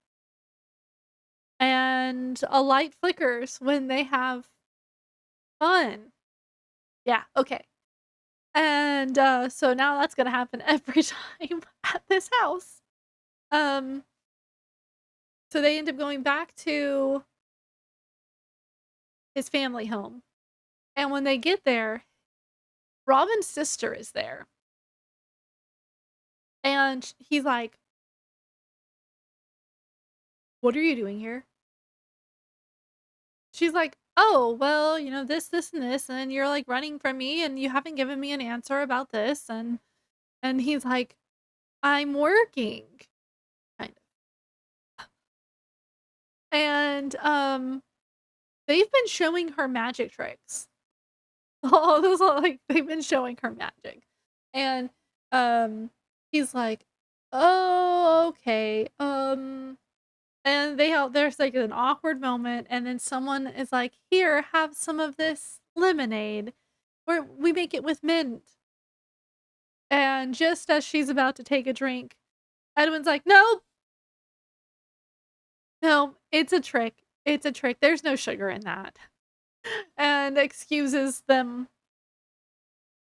and a light flickers when they have fun. Yeah, okay. And, so now that's gonna happen every time at this house. Um, so they end up going back to his family home, and when they get there, Robin's sister is there, and he's like, "What are you doing here?" She's like, "Oh, well, this, and this, and you're, like, running from me, and you haven't given me an answer about this," and he's like, "I'm working," kind of. And, they've been showing her magic tricks. All those are, like, they've been showing her magic. And, um, he's like, "Oh, okay, and there's, like, an awkward moment, and then someone is like, "Here, have some of this lemonade, we make it with mint." And just as she's about to take a drink, Edwin's like, "No, no, it's a trick, there's no sugar in that," and excuses them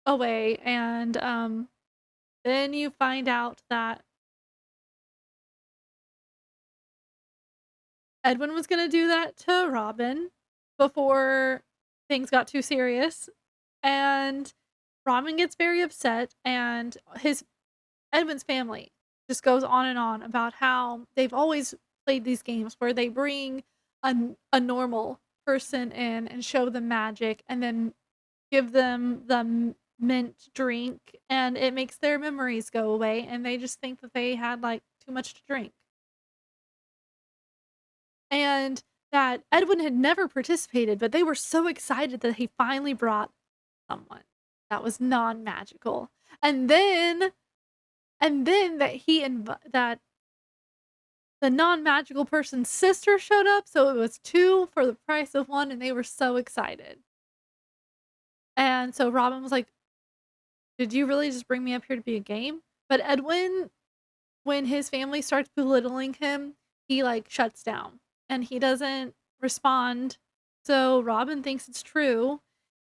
away, and, then you find out that Edwin was gonna do that to Robin before things got too serious, and Robin gets very upset, and his Edwin's family just goes on and on about how they've always played these games where they bring a normal person in and show them magic and then give them the mint drink, and it makes their memories go away, and they just think that they had, like, too much to drink. And that Edwin had never participated, but they were so excited that he finally brought someone that was non-magical. And then that the non-magical person's sister showed up, so it was 2 for the price of 1, and they were so excited. And so Robin was like, "Did you really just bring me up here to be a game?" But Edwin, when his family starts belittling him, he, like, shuts down, and he doesn't respond. So Robin thinks it's true,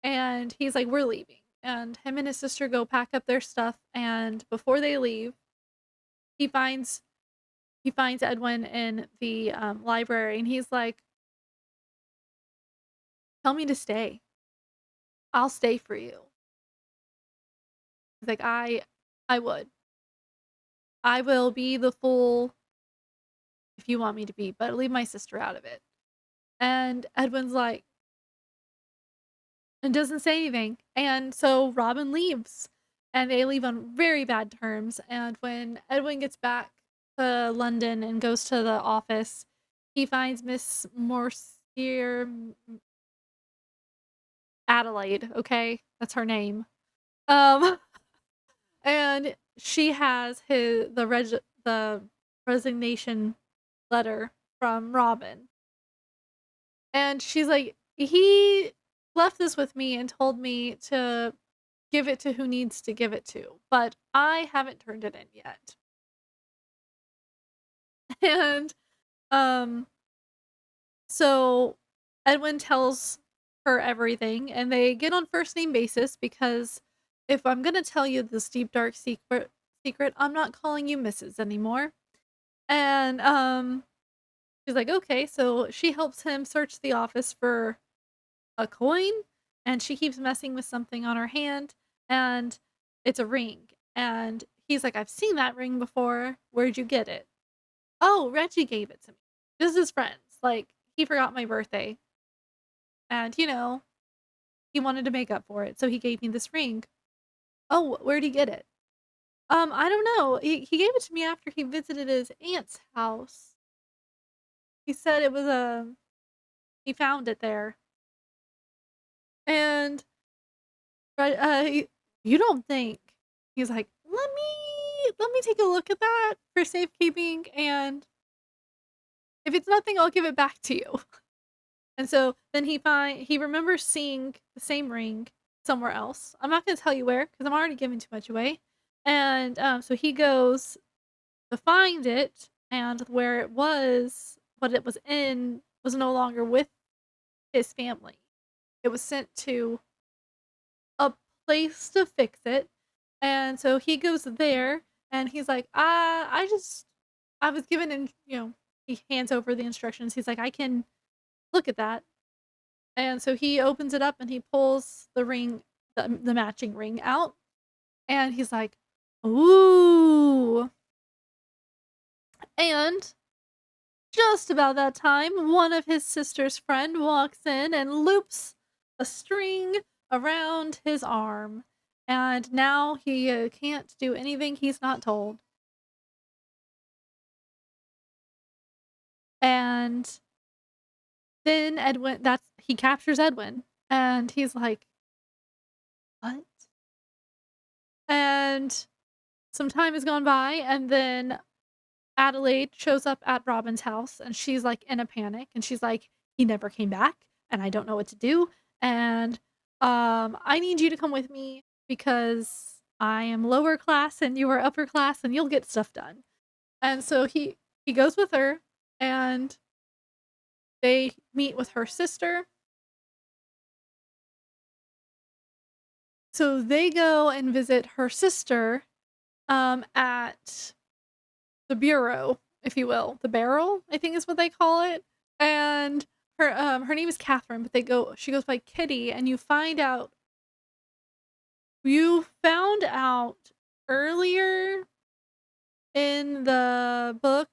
and he's like, "We're leaving." And him and his sister go pack up their stuff, and before they leave, he finds he finds Edwin in the, library, and he's like, "Tell me to stay. I'll stay for you." He's like, I would. I will be the fool if you want me to be, but leave my sister out of it." And Edwin's like and doesn't say anything, and so Robin leaves, and they leave on very bad terms, and when Edwin gets back to London and goes to the office, he finds Miss Morsier Adelaide, okay? That's her name. Um, and she has the resignation letter from Robin, and she's like, "He left this with me and told me to give it to who needs to give it to, but I haven't turned it in yet." And, um, so Edwin tells her everything, and they get on first name basis because if I'm gonna tell you this deep, dark secret, I'm not calling you Mrs. anymore. And, she's like, "Okay," so she helps him search the office for a coin, and she keeps messing with something on her hand, and it's a ring, and he's like, "I've seen that ring before. Where'd you get it?" "Oh, Reggie gave it to me." Just as friends, like, he forgot my birthday, and, he wanted to make up for it, so he gave me this ring. "Oh, where'd he get it?" I don't know. He gave it to me after he visited his aunt's house. He said it was a he found it there, and but, you don't think he's like, "Let me take a look at that for safekeeping, and if it's nothing, I'll give it back to you." And so then he remembers seeing the same ring somewhere else. I'm not gonna tell you where because 'cause I'm already giving too much away. And, so he goes to find it, and where it was what it was in was no longer with his family. It was sent to a place to fix it, and so he goes there, and he's like, I was given he hands over the instructions. He's like, "I can look at that." And so he opens it up and he pulls the ring, the matching ring out, and he's like, "Ooh." And just about that time, one of his sister's friend walks in and loops a string around his arm. And now he can't do anything he's not told. And then he captures Edwin. And he's like, "What?" And some time has gone by. And then Adelaide shows up at Robin's house and she's like in a panic and she's like, "He never came back and I don't know what to do. And I need you to come with me because I am lower class and you are upper class and you'll get stuff done." And so he goes with her and they meet with her sister. So they go and visit her sister at the bureau, if you will. The barrel, I think is what they call it. And her name is Catherine, but she goes by Kitty, and you found out earlier in the book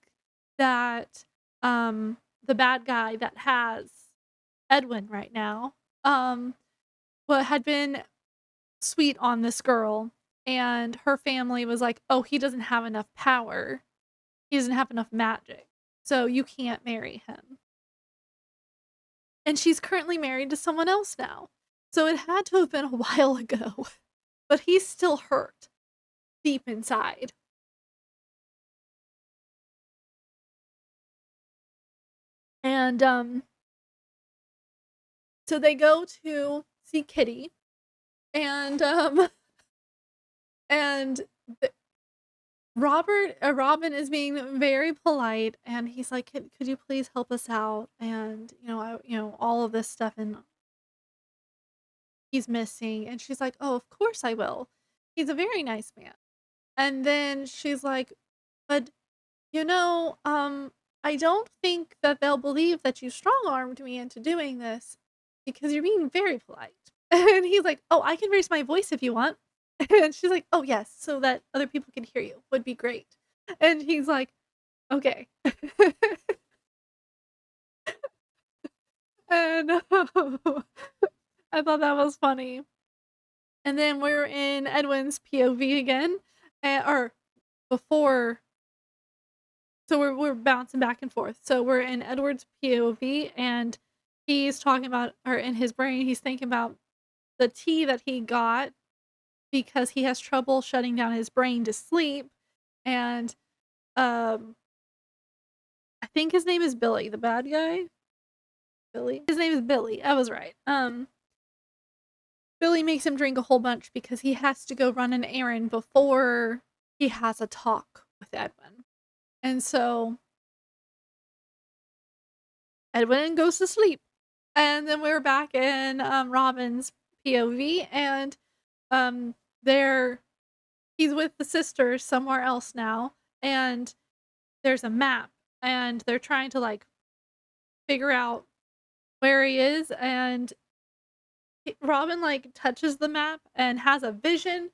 that the bad guy that has Edwin right now what had been sweet on this girl, and her family was like, "Oh, he doesn't have enough power. He doesn't have enough magic. So you can't marry him." And she's currently married to someone else now. So it had to have been a while ago. But he's still hurt deep inside. And so they go to see Kitty and and th- Robin is being very polite and he's like, could you please help us out?" And all of this stuff, and he's missing, and she's like, "Oh, of course I will. He's a very nice man." And then she's like, "But, I don't think that they'll believe that you strong-armed me into doing this because you're being very polite." And he's like, "Oh, I can raise my voice if you want." And she's like, "Oh, yes, so that other people can hear you would be great." And he's like, "Okay." And I thought that was funny. And then we're in Edwin's POV again, or before. So we're bouncing back and forth. So we're in Edward's POV, and he's talking about, or in his brain, he's thinking about the tea that he got because he has trouble shutting down his brain to sleep. And um, I think his name is Billy, the bad guy. Billy. His name is Billy. I was right. Billy makes him drink a whole bunch because he has to go run an errand before he has a talk with Edwin. And so Edwin goes to sleep. And then we're back in Robin's POV, and there he's with the sisters somewhere else now, and there's a map, and they're trying to like figure out where he is, and Robin like touches the map and has a vision,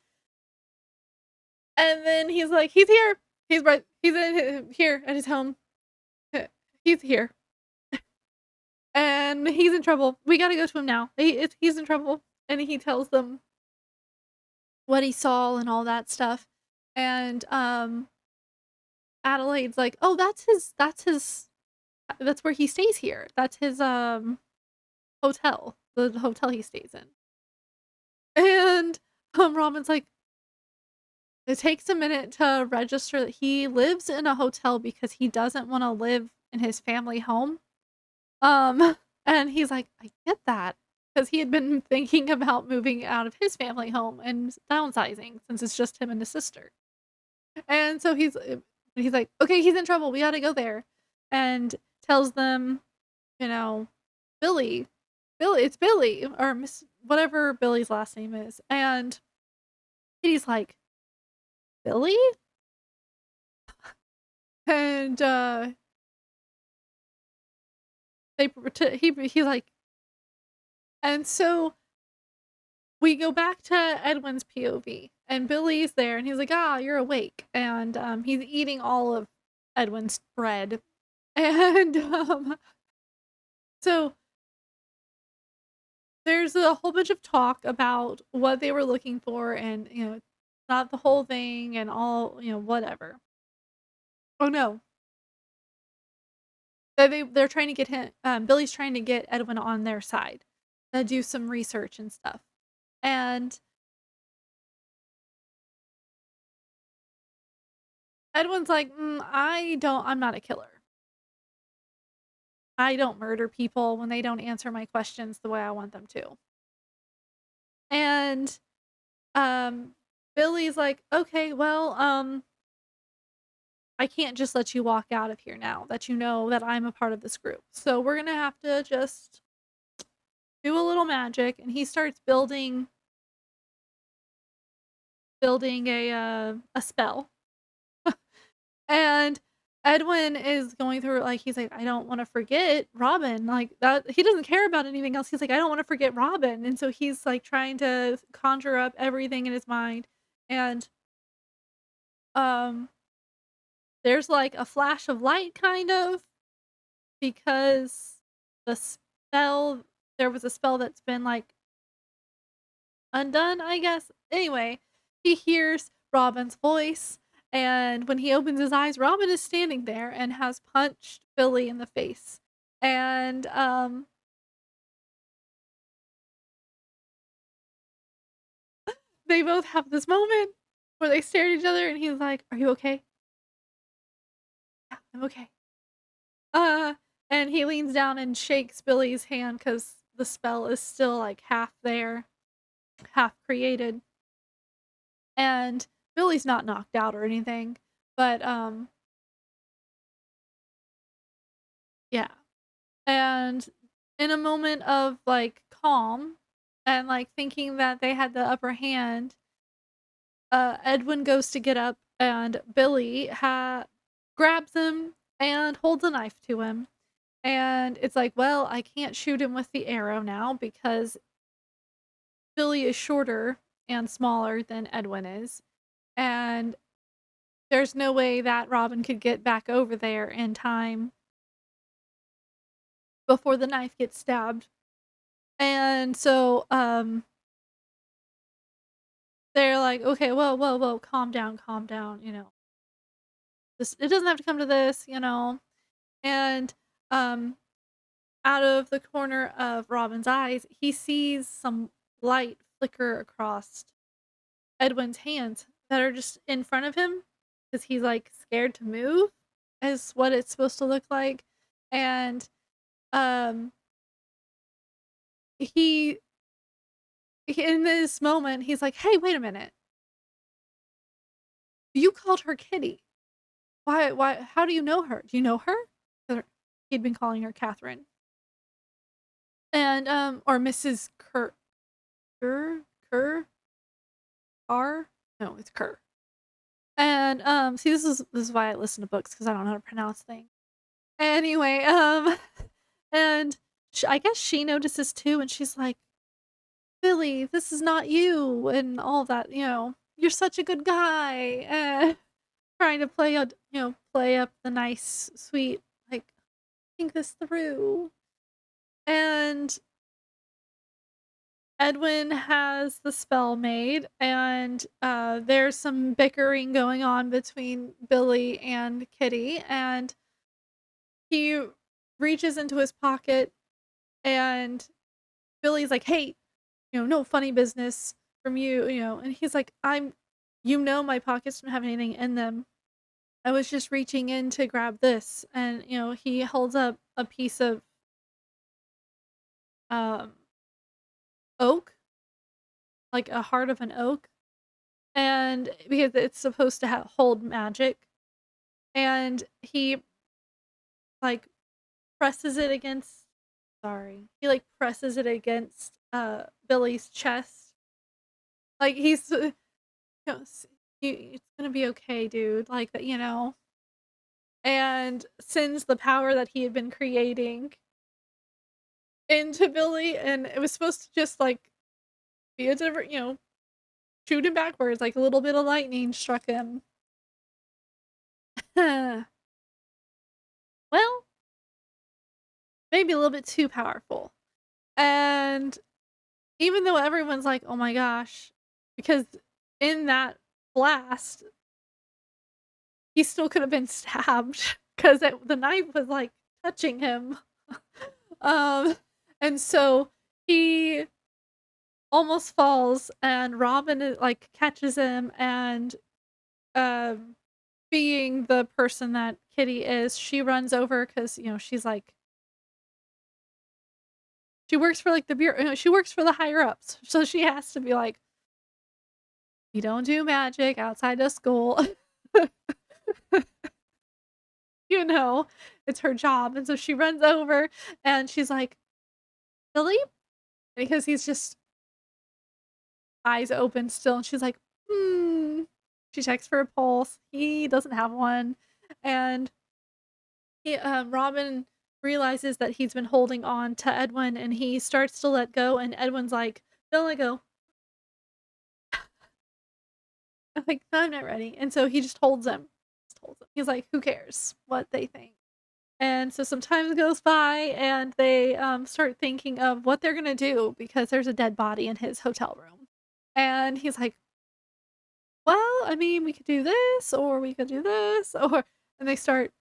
and then he's like, "He's here. He's here at his home. He's here." And he's in trouble. We gotta go to him now. He's in trouble. And he tells them what he saw and all that stuff. And Adelaide's like, "Oh, that's where he stays here. That's his hotel. The hotel he stays in." And Robin's like, it takes a minute to register that he lives in a hotel because he doesn't want to live in his family home. Um And he's like, "I get that," because he had been thinking about moving out of his family home and downsizing since it's just him and his sister. And so he's like, "Okay, he's in trouble, we gotta go there," and tells them, you know, "Billy, Billy, it's Billy," or Miss whatever Billy's last name is, and Kitty's like, "Billy?" And, they prete he's like and so we go back to Edwin's POV, and Billy's there, and he's like, "Ah, you're awake," and, he's eating all of Edwin's bread, and, so there's a whole bunch of talk about what they were looking for and, not the whole thing and all, whatever. Oh, no. They're trying to get him Billy's trying to get Edwin on their side to do some research and stuff, and Edwin's like, I'm not a killer. I don't murder people when they don't answer my questions the way I want them to." And, um, Billy's like, "Okay, well, I can't just let you walk out of here now that you know that I'm a part of this group. So we're gonna have to just do a little magic." And he starts building a spell. And Edwin is going through like he's like, "I don't wanna forget Robin," like, that he doesn't care about anything else, he's like, "I don't wanna forget Robin," and so he's, like, trying to conjure up everything in his mind, and, um, there's, like, a flash of light, kind of, because the spell there was a spell that's been, like, undone, I guess? Anyway, he hears Robin's voice, and when he opens his eyes, Robin is standing there and has punched Billy in the face. And, they both have this moment where they stare at each other, and he's like, "Are you okay?" "Yeah, I'm okay." Uh, and he leans down and shakes Billy's hand because the spell is still, like, half there, half created, and Billy's not knocked out or anything, but, yeah. And in a moment of, like, calm and, like, thinking that they had the upper hand, Edwin goes to get up and Billy grabs him and holds a knife to him, and it's like, "Well, I can't shoot him with the arrow now because Billy is shorter and smaller than Edwin is, and there's no way that Robin could get back over there in time before the knife gets stabbed." And so, they're like, "Okay, whoa, whoa, whoa, calm down, this it doesn't have to come to this," you know? And, um, out of the corner of Robin's eyes, he sees some light flicker across Edwin's hands that are just in front of him because he's, like, scared to move, is what it's supposed to look like. And, um, he in this moment, he's like, "Hey, wait a minute. You called her Kitty. How do you know her? Do you know her?" Or he'd been calling her Catherine. And, or Mrs. Kerr Kerr? R? No, it's Kerr. And, see, this is why I listen to books because I don't know how to pronounce things. Anyway, and I guess she notices too, and she's like, "Billy, this is not you," and all that, "You're such a good guy," trying to play up the nice, sweet, like, "Think this through." And Edwin has the spell made, and, there's some bickering going on between Billy and Kitty, and he reaches into his pocket, and Billy's like, "Hey, no funny business from you," and he's like, my pockets don't have anything in them. I was just reaching in to grab this," and, he holds up a piece of um, oak, like a heart of an oak, and because it's supposed to hold magic, and he like presses it against. Sorry, he like presses it against Billy's chest, like he's you know, it's gonna be okay, dude. Like that, and sends the power that he had been creating into Billy, and it was supposed to just like be a different, shoot him backwards, like a little bit of lightning struck him. Well, maybe a little bit too powerful. And even though everyone's like, oh my gosh, because in that blast, he still could have been stabbed because the knife was like touching him. um, and so he almost falls, and Robin like catches him, and um, being the person that Kitty is, she runs over because she's like she works for like the bureau. She works for the higher ups, so she has to be like, "You don't do magic outside of school." you know, it's her job, and so she runs over and she's like, "Billy," because he's just eyes open still, and she's like, "Hmm." She checks for a pulse. He doesn't have one, and Robin realizes that he's been holding on to Edwin, and he starts to let go, and Edwin's like, "Don't let go." I'm like, "No, I'm not ready." And so he just holds him. Just holds him. He's like, "Who cares what they think?" And so some time goes by, and they start thinking of what they're gonna do because there's a dead body in his hotel room. And he's like, "Well, I mean, we could do this, or we could do this, or," and they start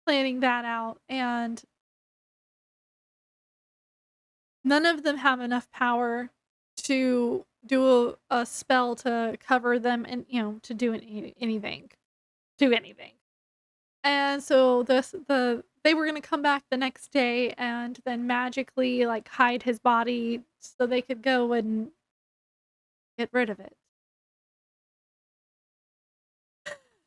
planning that out, and none of them have enough power to do a spell to cover them and, to do anything. Do anything. And so they were gonna come back the next day and then magically, like, hide his body so they could go and get rid of it.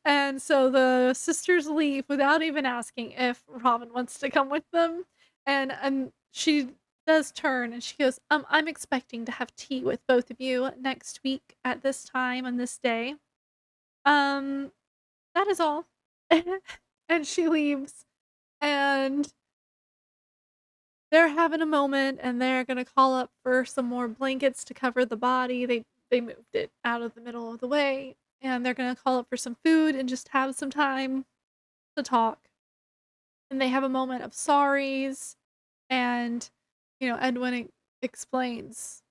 And so the sisters leave without even asking if Robin wants to come with them, and she does turn and she goes, "I'm expecting to have tea with both of you next week at this time on this day. Um, that is all." And she leaves, and they're having a moment, and they're gonna call up for some more blankets to cover the body. They moved it out of the middle of the way, and they're gonna call up for some food and just have some time to talk. And they have a moment of sorries, and Edwin explains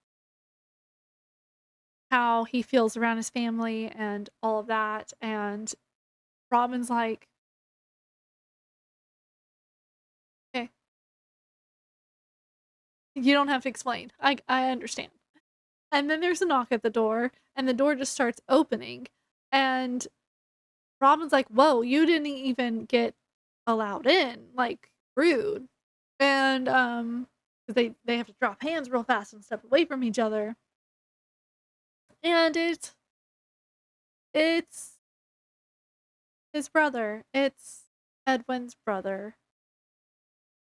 how he feels around his family and all of that, and Robin's like, "Okay, you don't have to explain. I understand." And then there's a knock at the door, and the door just starts opening, and Robin's like, "Whoa, you didn't even get allowed in, like, rude." And, 'cause they have to drop hands real fast and step away from each other, and it's his brother. It's Edwin's brother,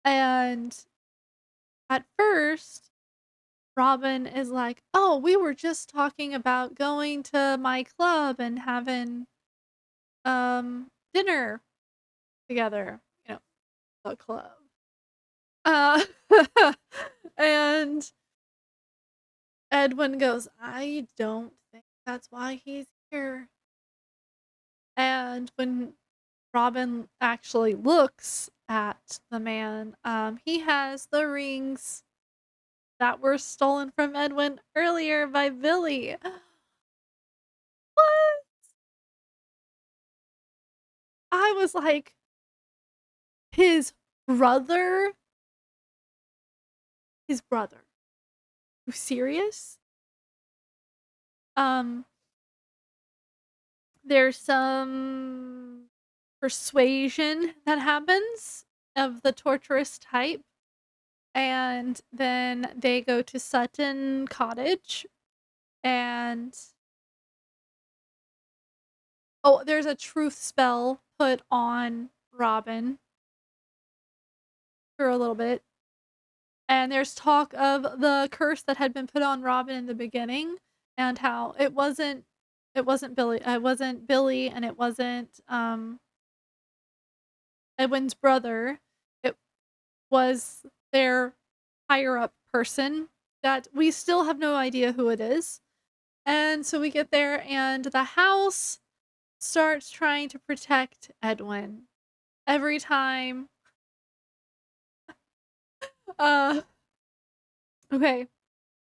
and at first, Robin is like, "Oh, we were just talking about going to my club and having, dinner together," the club. Uh, and Edwin goes, "I don't think that's why he's here." And when Robin actually looks at the man, he has the rings that were stolen from Edwin earlier by Billy. What? I was like, his brother? His brother. You serious? Um, there's some persuasion that happens of the torturous type, And then they go to Sutton Cottage, and oh, there's a truth spell put on Robin for a little bit, and there's talk of the curse that had been put on Robin in the beginning, and how it wasn't Billy, and it wasn't, Edwin's brother. It was their higher up person that we still have no idea who it is. And so we get there, and the house starts trying to protect Edwin every time. Uh, okay.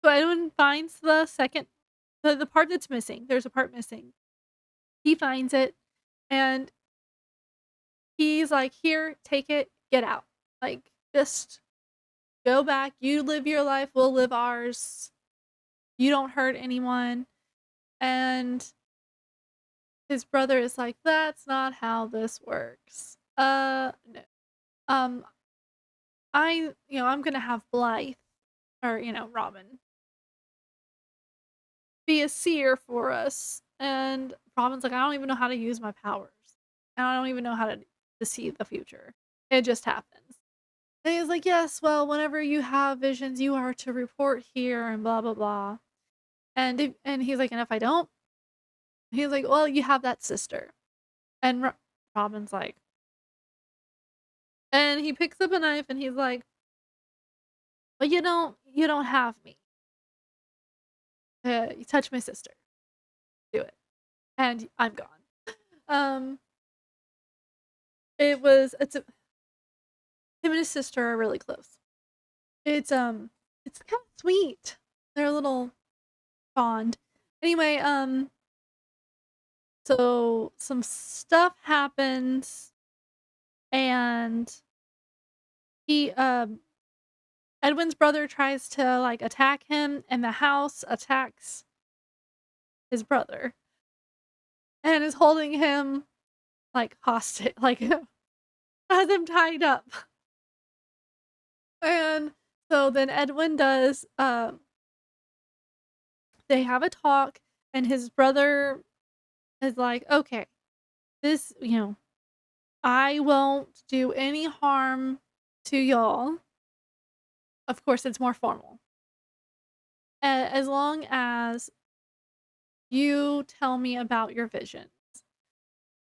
So Edwin finds the part that's missing. There's a part missing. He finds it, and he's like, "Here, take it, get out. Like, just go back. You live your life, we'll live ours. You don't hurt anyone." And his brother is like, "That's not how this works. No. Um, I'm gonna have Blythe, or, Robin, be a seer for us." And Robin's like, "I don't even know how to use my powers. And I don't even know how to see the future. It just happens." And he's like, "Yes, well, whenever you have visions, you are to report here and blah blah blah." And he's like, "And if I don't?" He's like, "Well, you have that sister." And Robin's like, and he picks up a knife, and he's like, "Well, you don't have me. You touch my sister. Do it. And I'm gone." Um, him and his sister are really close. It's kind of sweet. They're a little fond. Anyway, so some stuff happens, and he Edwin's brother tries to like attack him, and the house attacks his brother and is holding him like hostage, like has him tied up. And so then Edwin does they have a talk, and his brother is like, "Okay, this, I won't do any harm to y'all." Of course, it's more formal. As long as you tell me about your visions.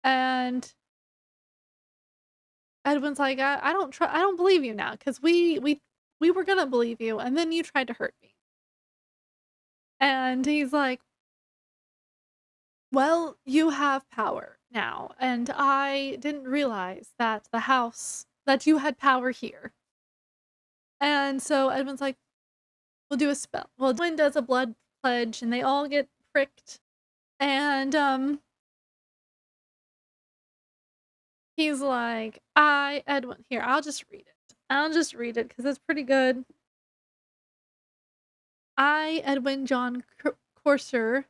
And Edwin's like, I don't believe you now, because we were gonna believe you, and then you tried to hurt me." And he's like, "Well, you have power now, and I didn't realize that you had power here." And so Edwin's like, "We'll do a spell." Well, Edwin does a blood pledge, and they all get pricked. And he's like, Edwin, here, I'll just read it. I'll just read it because it's pretty good. "I, Edwin John Corser,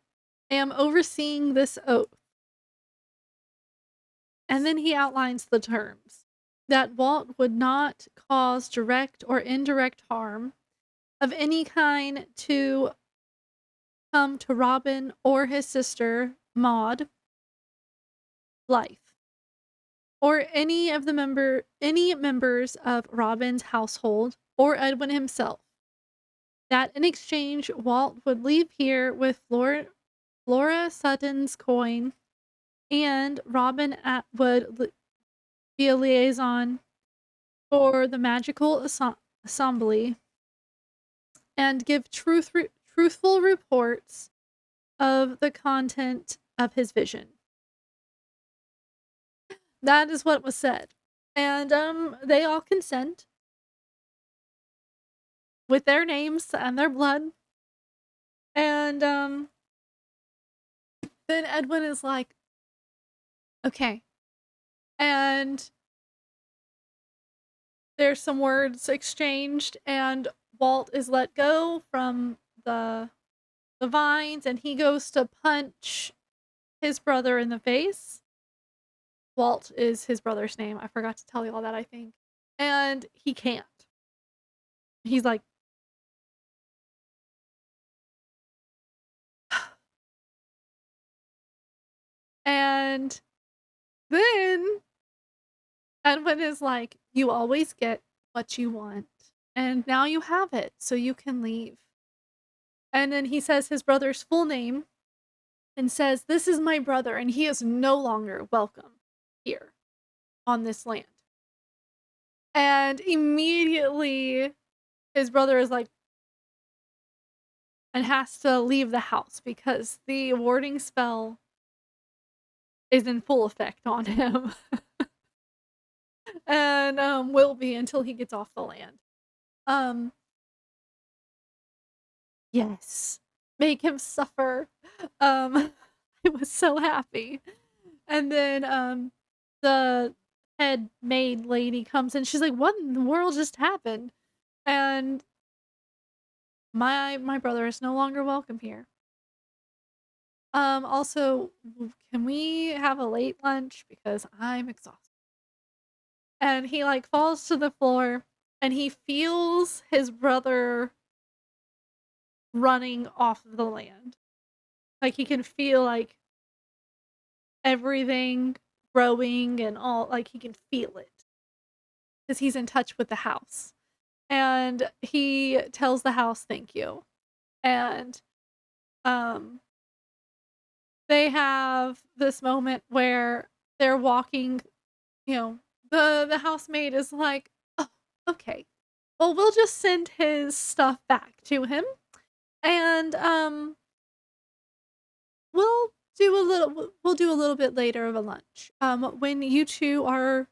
am overseeing this oath." And then he outlines the terms: that Walt would not cause direct or indirect harm of any kind to come to Robin or his sister Maud, Blythe, or any members of Robin's household, or Edwin himself. That in exchange Walt would leave here with Flora Sutton's coin, and Robin would be a liaison for the magical assembly, and give truthful reports of the content of his vision. That is what was said. And they all consent with their names and their blood. And then Edwin is like, "Okay." And there's some words exchanged, and Walt is let go from the vines, and he goes to punch his brother in the face. Walt is his brother's name. I forgot to tell you all that, I think. And he can't. He's like and then Edwin is like, "You always get what you want, and now you have it, so you can leave." And then he says his brother's full name and says, "This is my brother, and he is no longer welcome here on this land." And immediately his brother is like and has to leave the house because the warding spell is in full effect on him and will be until he gets off the land. Um yes. Make him suffer. Um I was so happy. And then the head maid lady comes in. She's like, "What in the world just happened?" And my brother is no longer welcome here. Also, can we have a late lunch because I'm exhausted? And he like falls to the floor and he feels his brother running off of the land. Like he can feel like everything growing and all like he can feel it because he's in touch with the house. And he tells the house thank you. And um they have this moment where they're walking, you know, the housemaid is like, "Oh, okay. Well, we'll just send his stuff back to him and we'll do a little bit later of a lunch. When you two are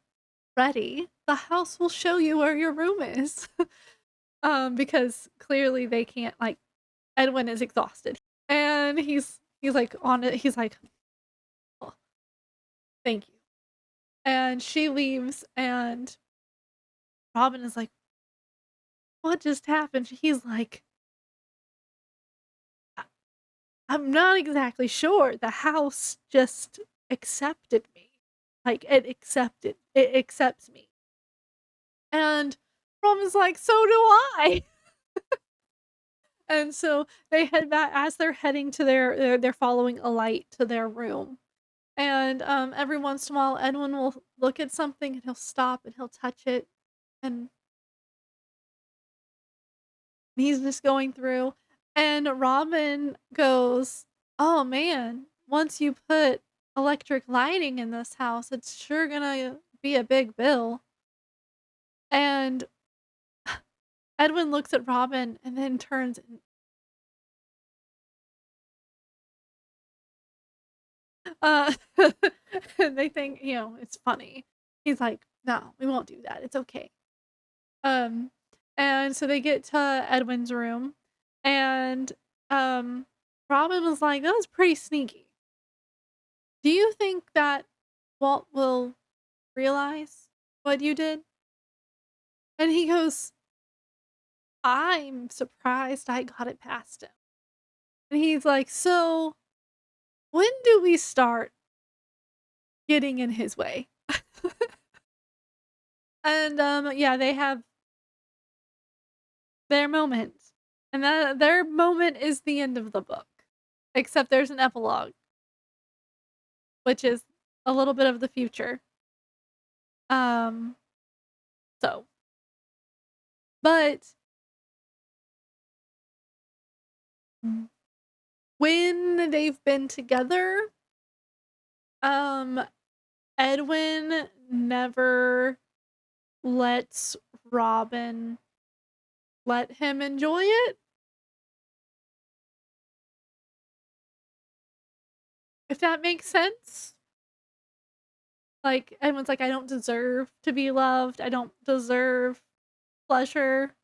ready, the house will show you where your room is." Because clearly they can't like Edwin is exhausted. And he's like on it. He's like, "Oh, thank you." And she leaves and Robin is like, "What just happened?" He's like, "I- I'm not exactly sure. The house just accepted me. Like it accepts me." And Robin's like, "So do I." And so they head back as they're heading to they're following a light to their room. And every once in a while Edwin will look at something and he'll stop and he'll touch it and he's just going through. And Robin goes, "Oh man, once you put electric lighting in this house, it's sure gonna be a big bill." And Edwin looks at Robin and then turns and uh and they think, it's funny. He's like, "No, we won't do that. It's okay." Um and so they get to Edwin's room and um Robin was like, "That was pretty sneaky. Do you think that Walt will realize what you did?" And he goes, "I'm surprised I got it past him." And he's like, "So, when do we start getting in his way?" And, yeah, they have their moment. And that their moment is the end of the book. Except there's an epilogue, which is a little bit of the future. Um, so but when they've been together, um, Edwin never lets Robin let him enjoy it, if that makes sense. Like, everyone's like, "I don't deserve to be loved. I don't deserve pleasure."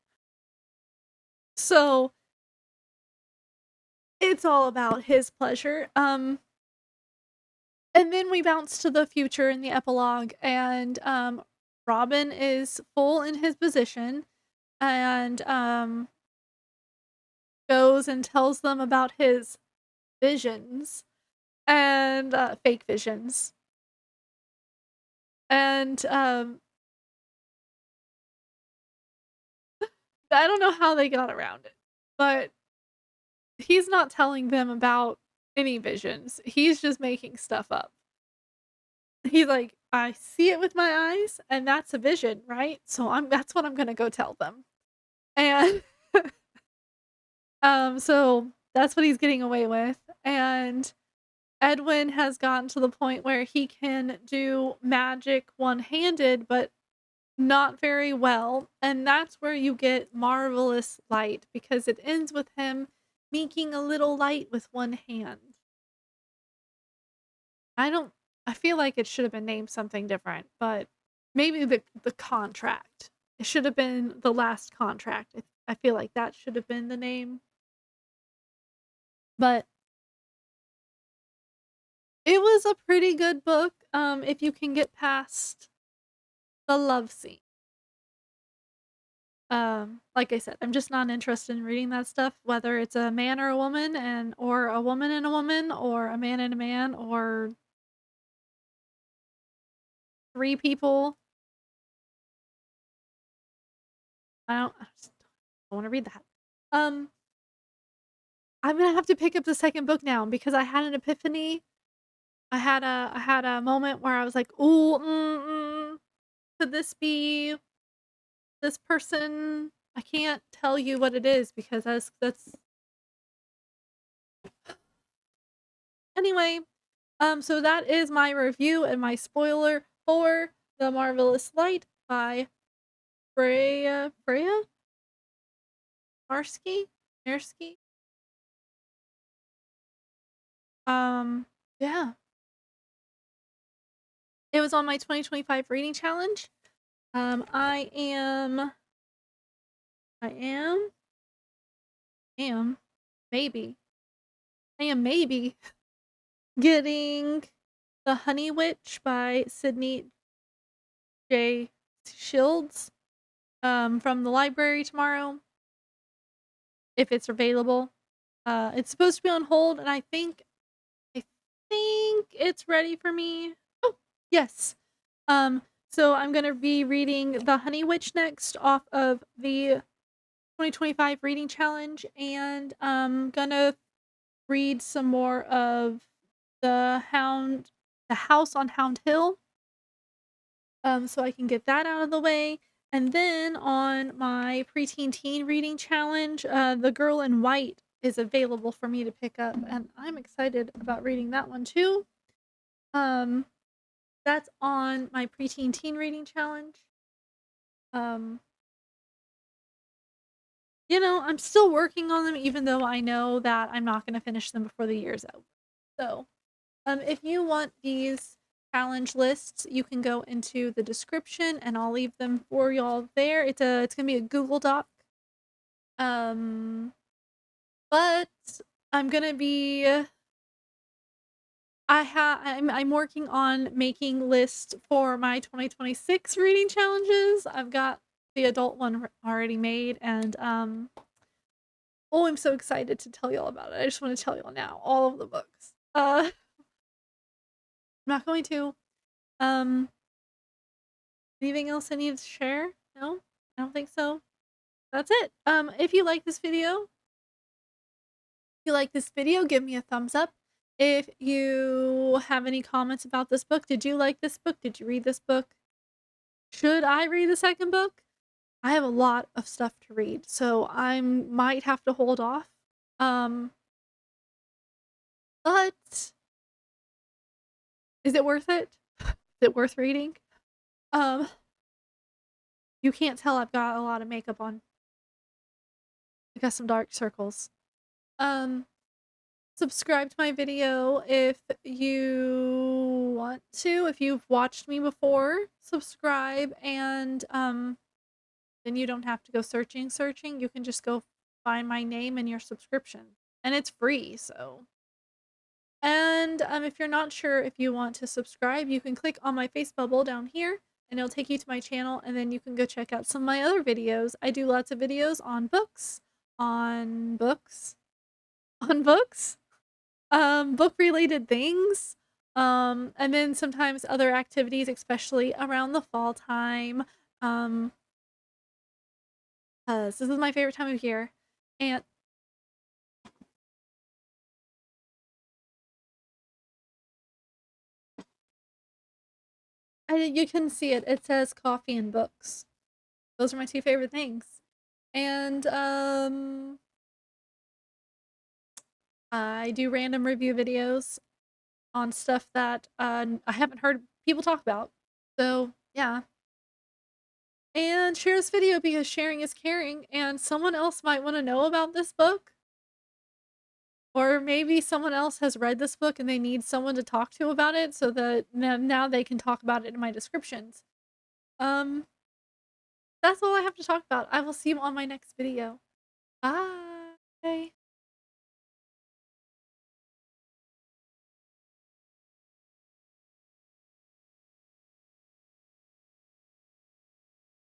So, it's all about his pleasure. And then we bounce to the future in the epilogue, and, Robin is full in his position and, goes and tells them about his visions and, fake visions. And, I don't know how they got around it, but he's not telling them about any visions. He's just making stuff up. He's like, "I see it with my eyes, and that's a vision, right? So that's what I'm gonna go tell them." And, so that's what he's getting away with, and Edwin has gotten to the point where he can do magic one-handed, but not very well, and that's where you get Marvallous Light, because it ends with him making a little light with one hand. I don't I feel like it should have been named something different, but maybe the contract. It should have been The Last Contract. I feel like that should have been the name, but it was a pretty good book, if you can get past the love scene. Like I said, I'm just not interested in reading that stuff, whether it's a man or a woman or a woman and a woman or a man and a man or 3 people. I just don't wanna read that. Um, I'm gonna have to pick up the second book now because I had an epiphany. I had a moment where I was like, "Ooh, could this be this person?" I can't tell you what it is because that's anyway. So that is my review and my spoiler for The Marvelous Light by Freya? Marske? Marske? Um, yeah. It was on my 2025 reading challenge. I am maybe I am maybe getting The Honey Witch by Sydney J. Shields, from the library tomorrow, if it's available. It's supposed to be on hold, and I think it's ready for me. Oh, yes. So I'm gonna be reading The Honey Witch next off of the 2025 reading challenge, and I'm gonna read some more of The House on Hound Hill, so I can get that out of the way. And then on my preteen teen reading challenge, The Girl in White is available for me to pick up, and I'm excited about reading that one too. Um, that's on my preteen teen reading challenge. Um, I'm still working on them even though I know that I'm not gonna finish them before the year's out. So, if you want these challenge lists, you can go into the description and I'll leave them for y'all there. It's gonna be a Google Doc. Um, but I'm gonna be I'm working on making lists for my 2026 reading challenges. I've got the adult one already made, and oh, I'm so excited to tell y'all about it. I just want to tell y'all now all of the books. I'm not going to. Um, Anything else I need to share? No, I don't think so. That's it. If you like this video, give me a thumbs up. If you have any comments about this book, did you like this book? Did you read this book? Should I read the second book? I have a lot of stuff to read, so I might have to hold off. Um, but is it worth it? Is it worth reading? Um, you can't tell I've got a lot of makeup on. I got some dark circles. Um, Subscribe to my video if you want to. If you've watched me before, subscribe, and then you don't have to go searching. You can just go find my name and your subscription. And it's free, so. And if you're not sure if you want to subscribe, you can click on my face bubble down here and it'll take you to my channel, and then you can go check out some of my other videos. I do lots of videos on books, on books, on books, book related things, and then sometimes other activities, especially around the fall time. Um, 'cause this is my favorite time of year, and you can see it. It says coffee and books. Those are my 2 favorite things. And, I do random review videos on stuff that, I haven't heard people talk about. So, yeah. And share this video because sharing is caring, and someone else might wanna know about this book, or maybe someone else has read this book and they need someone to talk to about it so that now they can talk about it in my descriptions. Um, that's all I have to talk about. I will see you on my next video. Bye.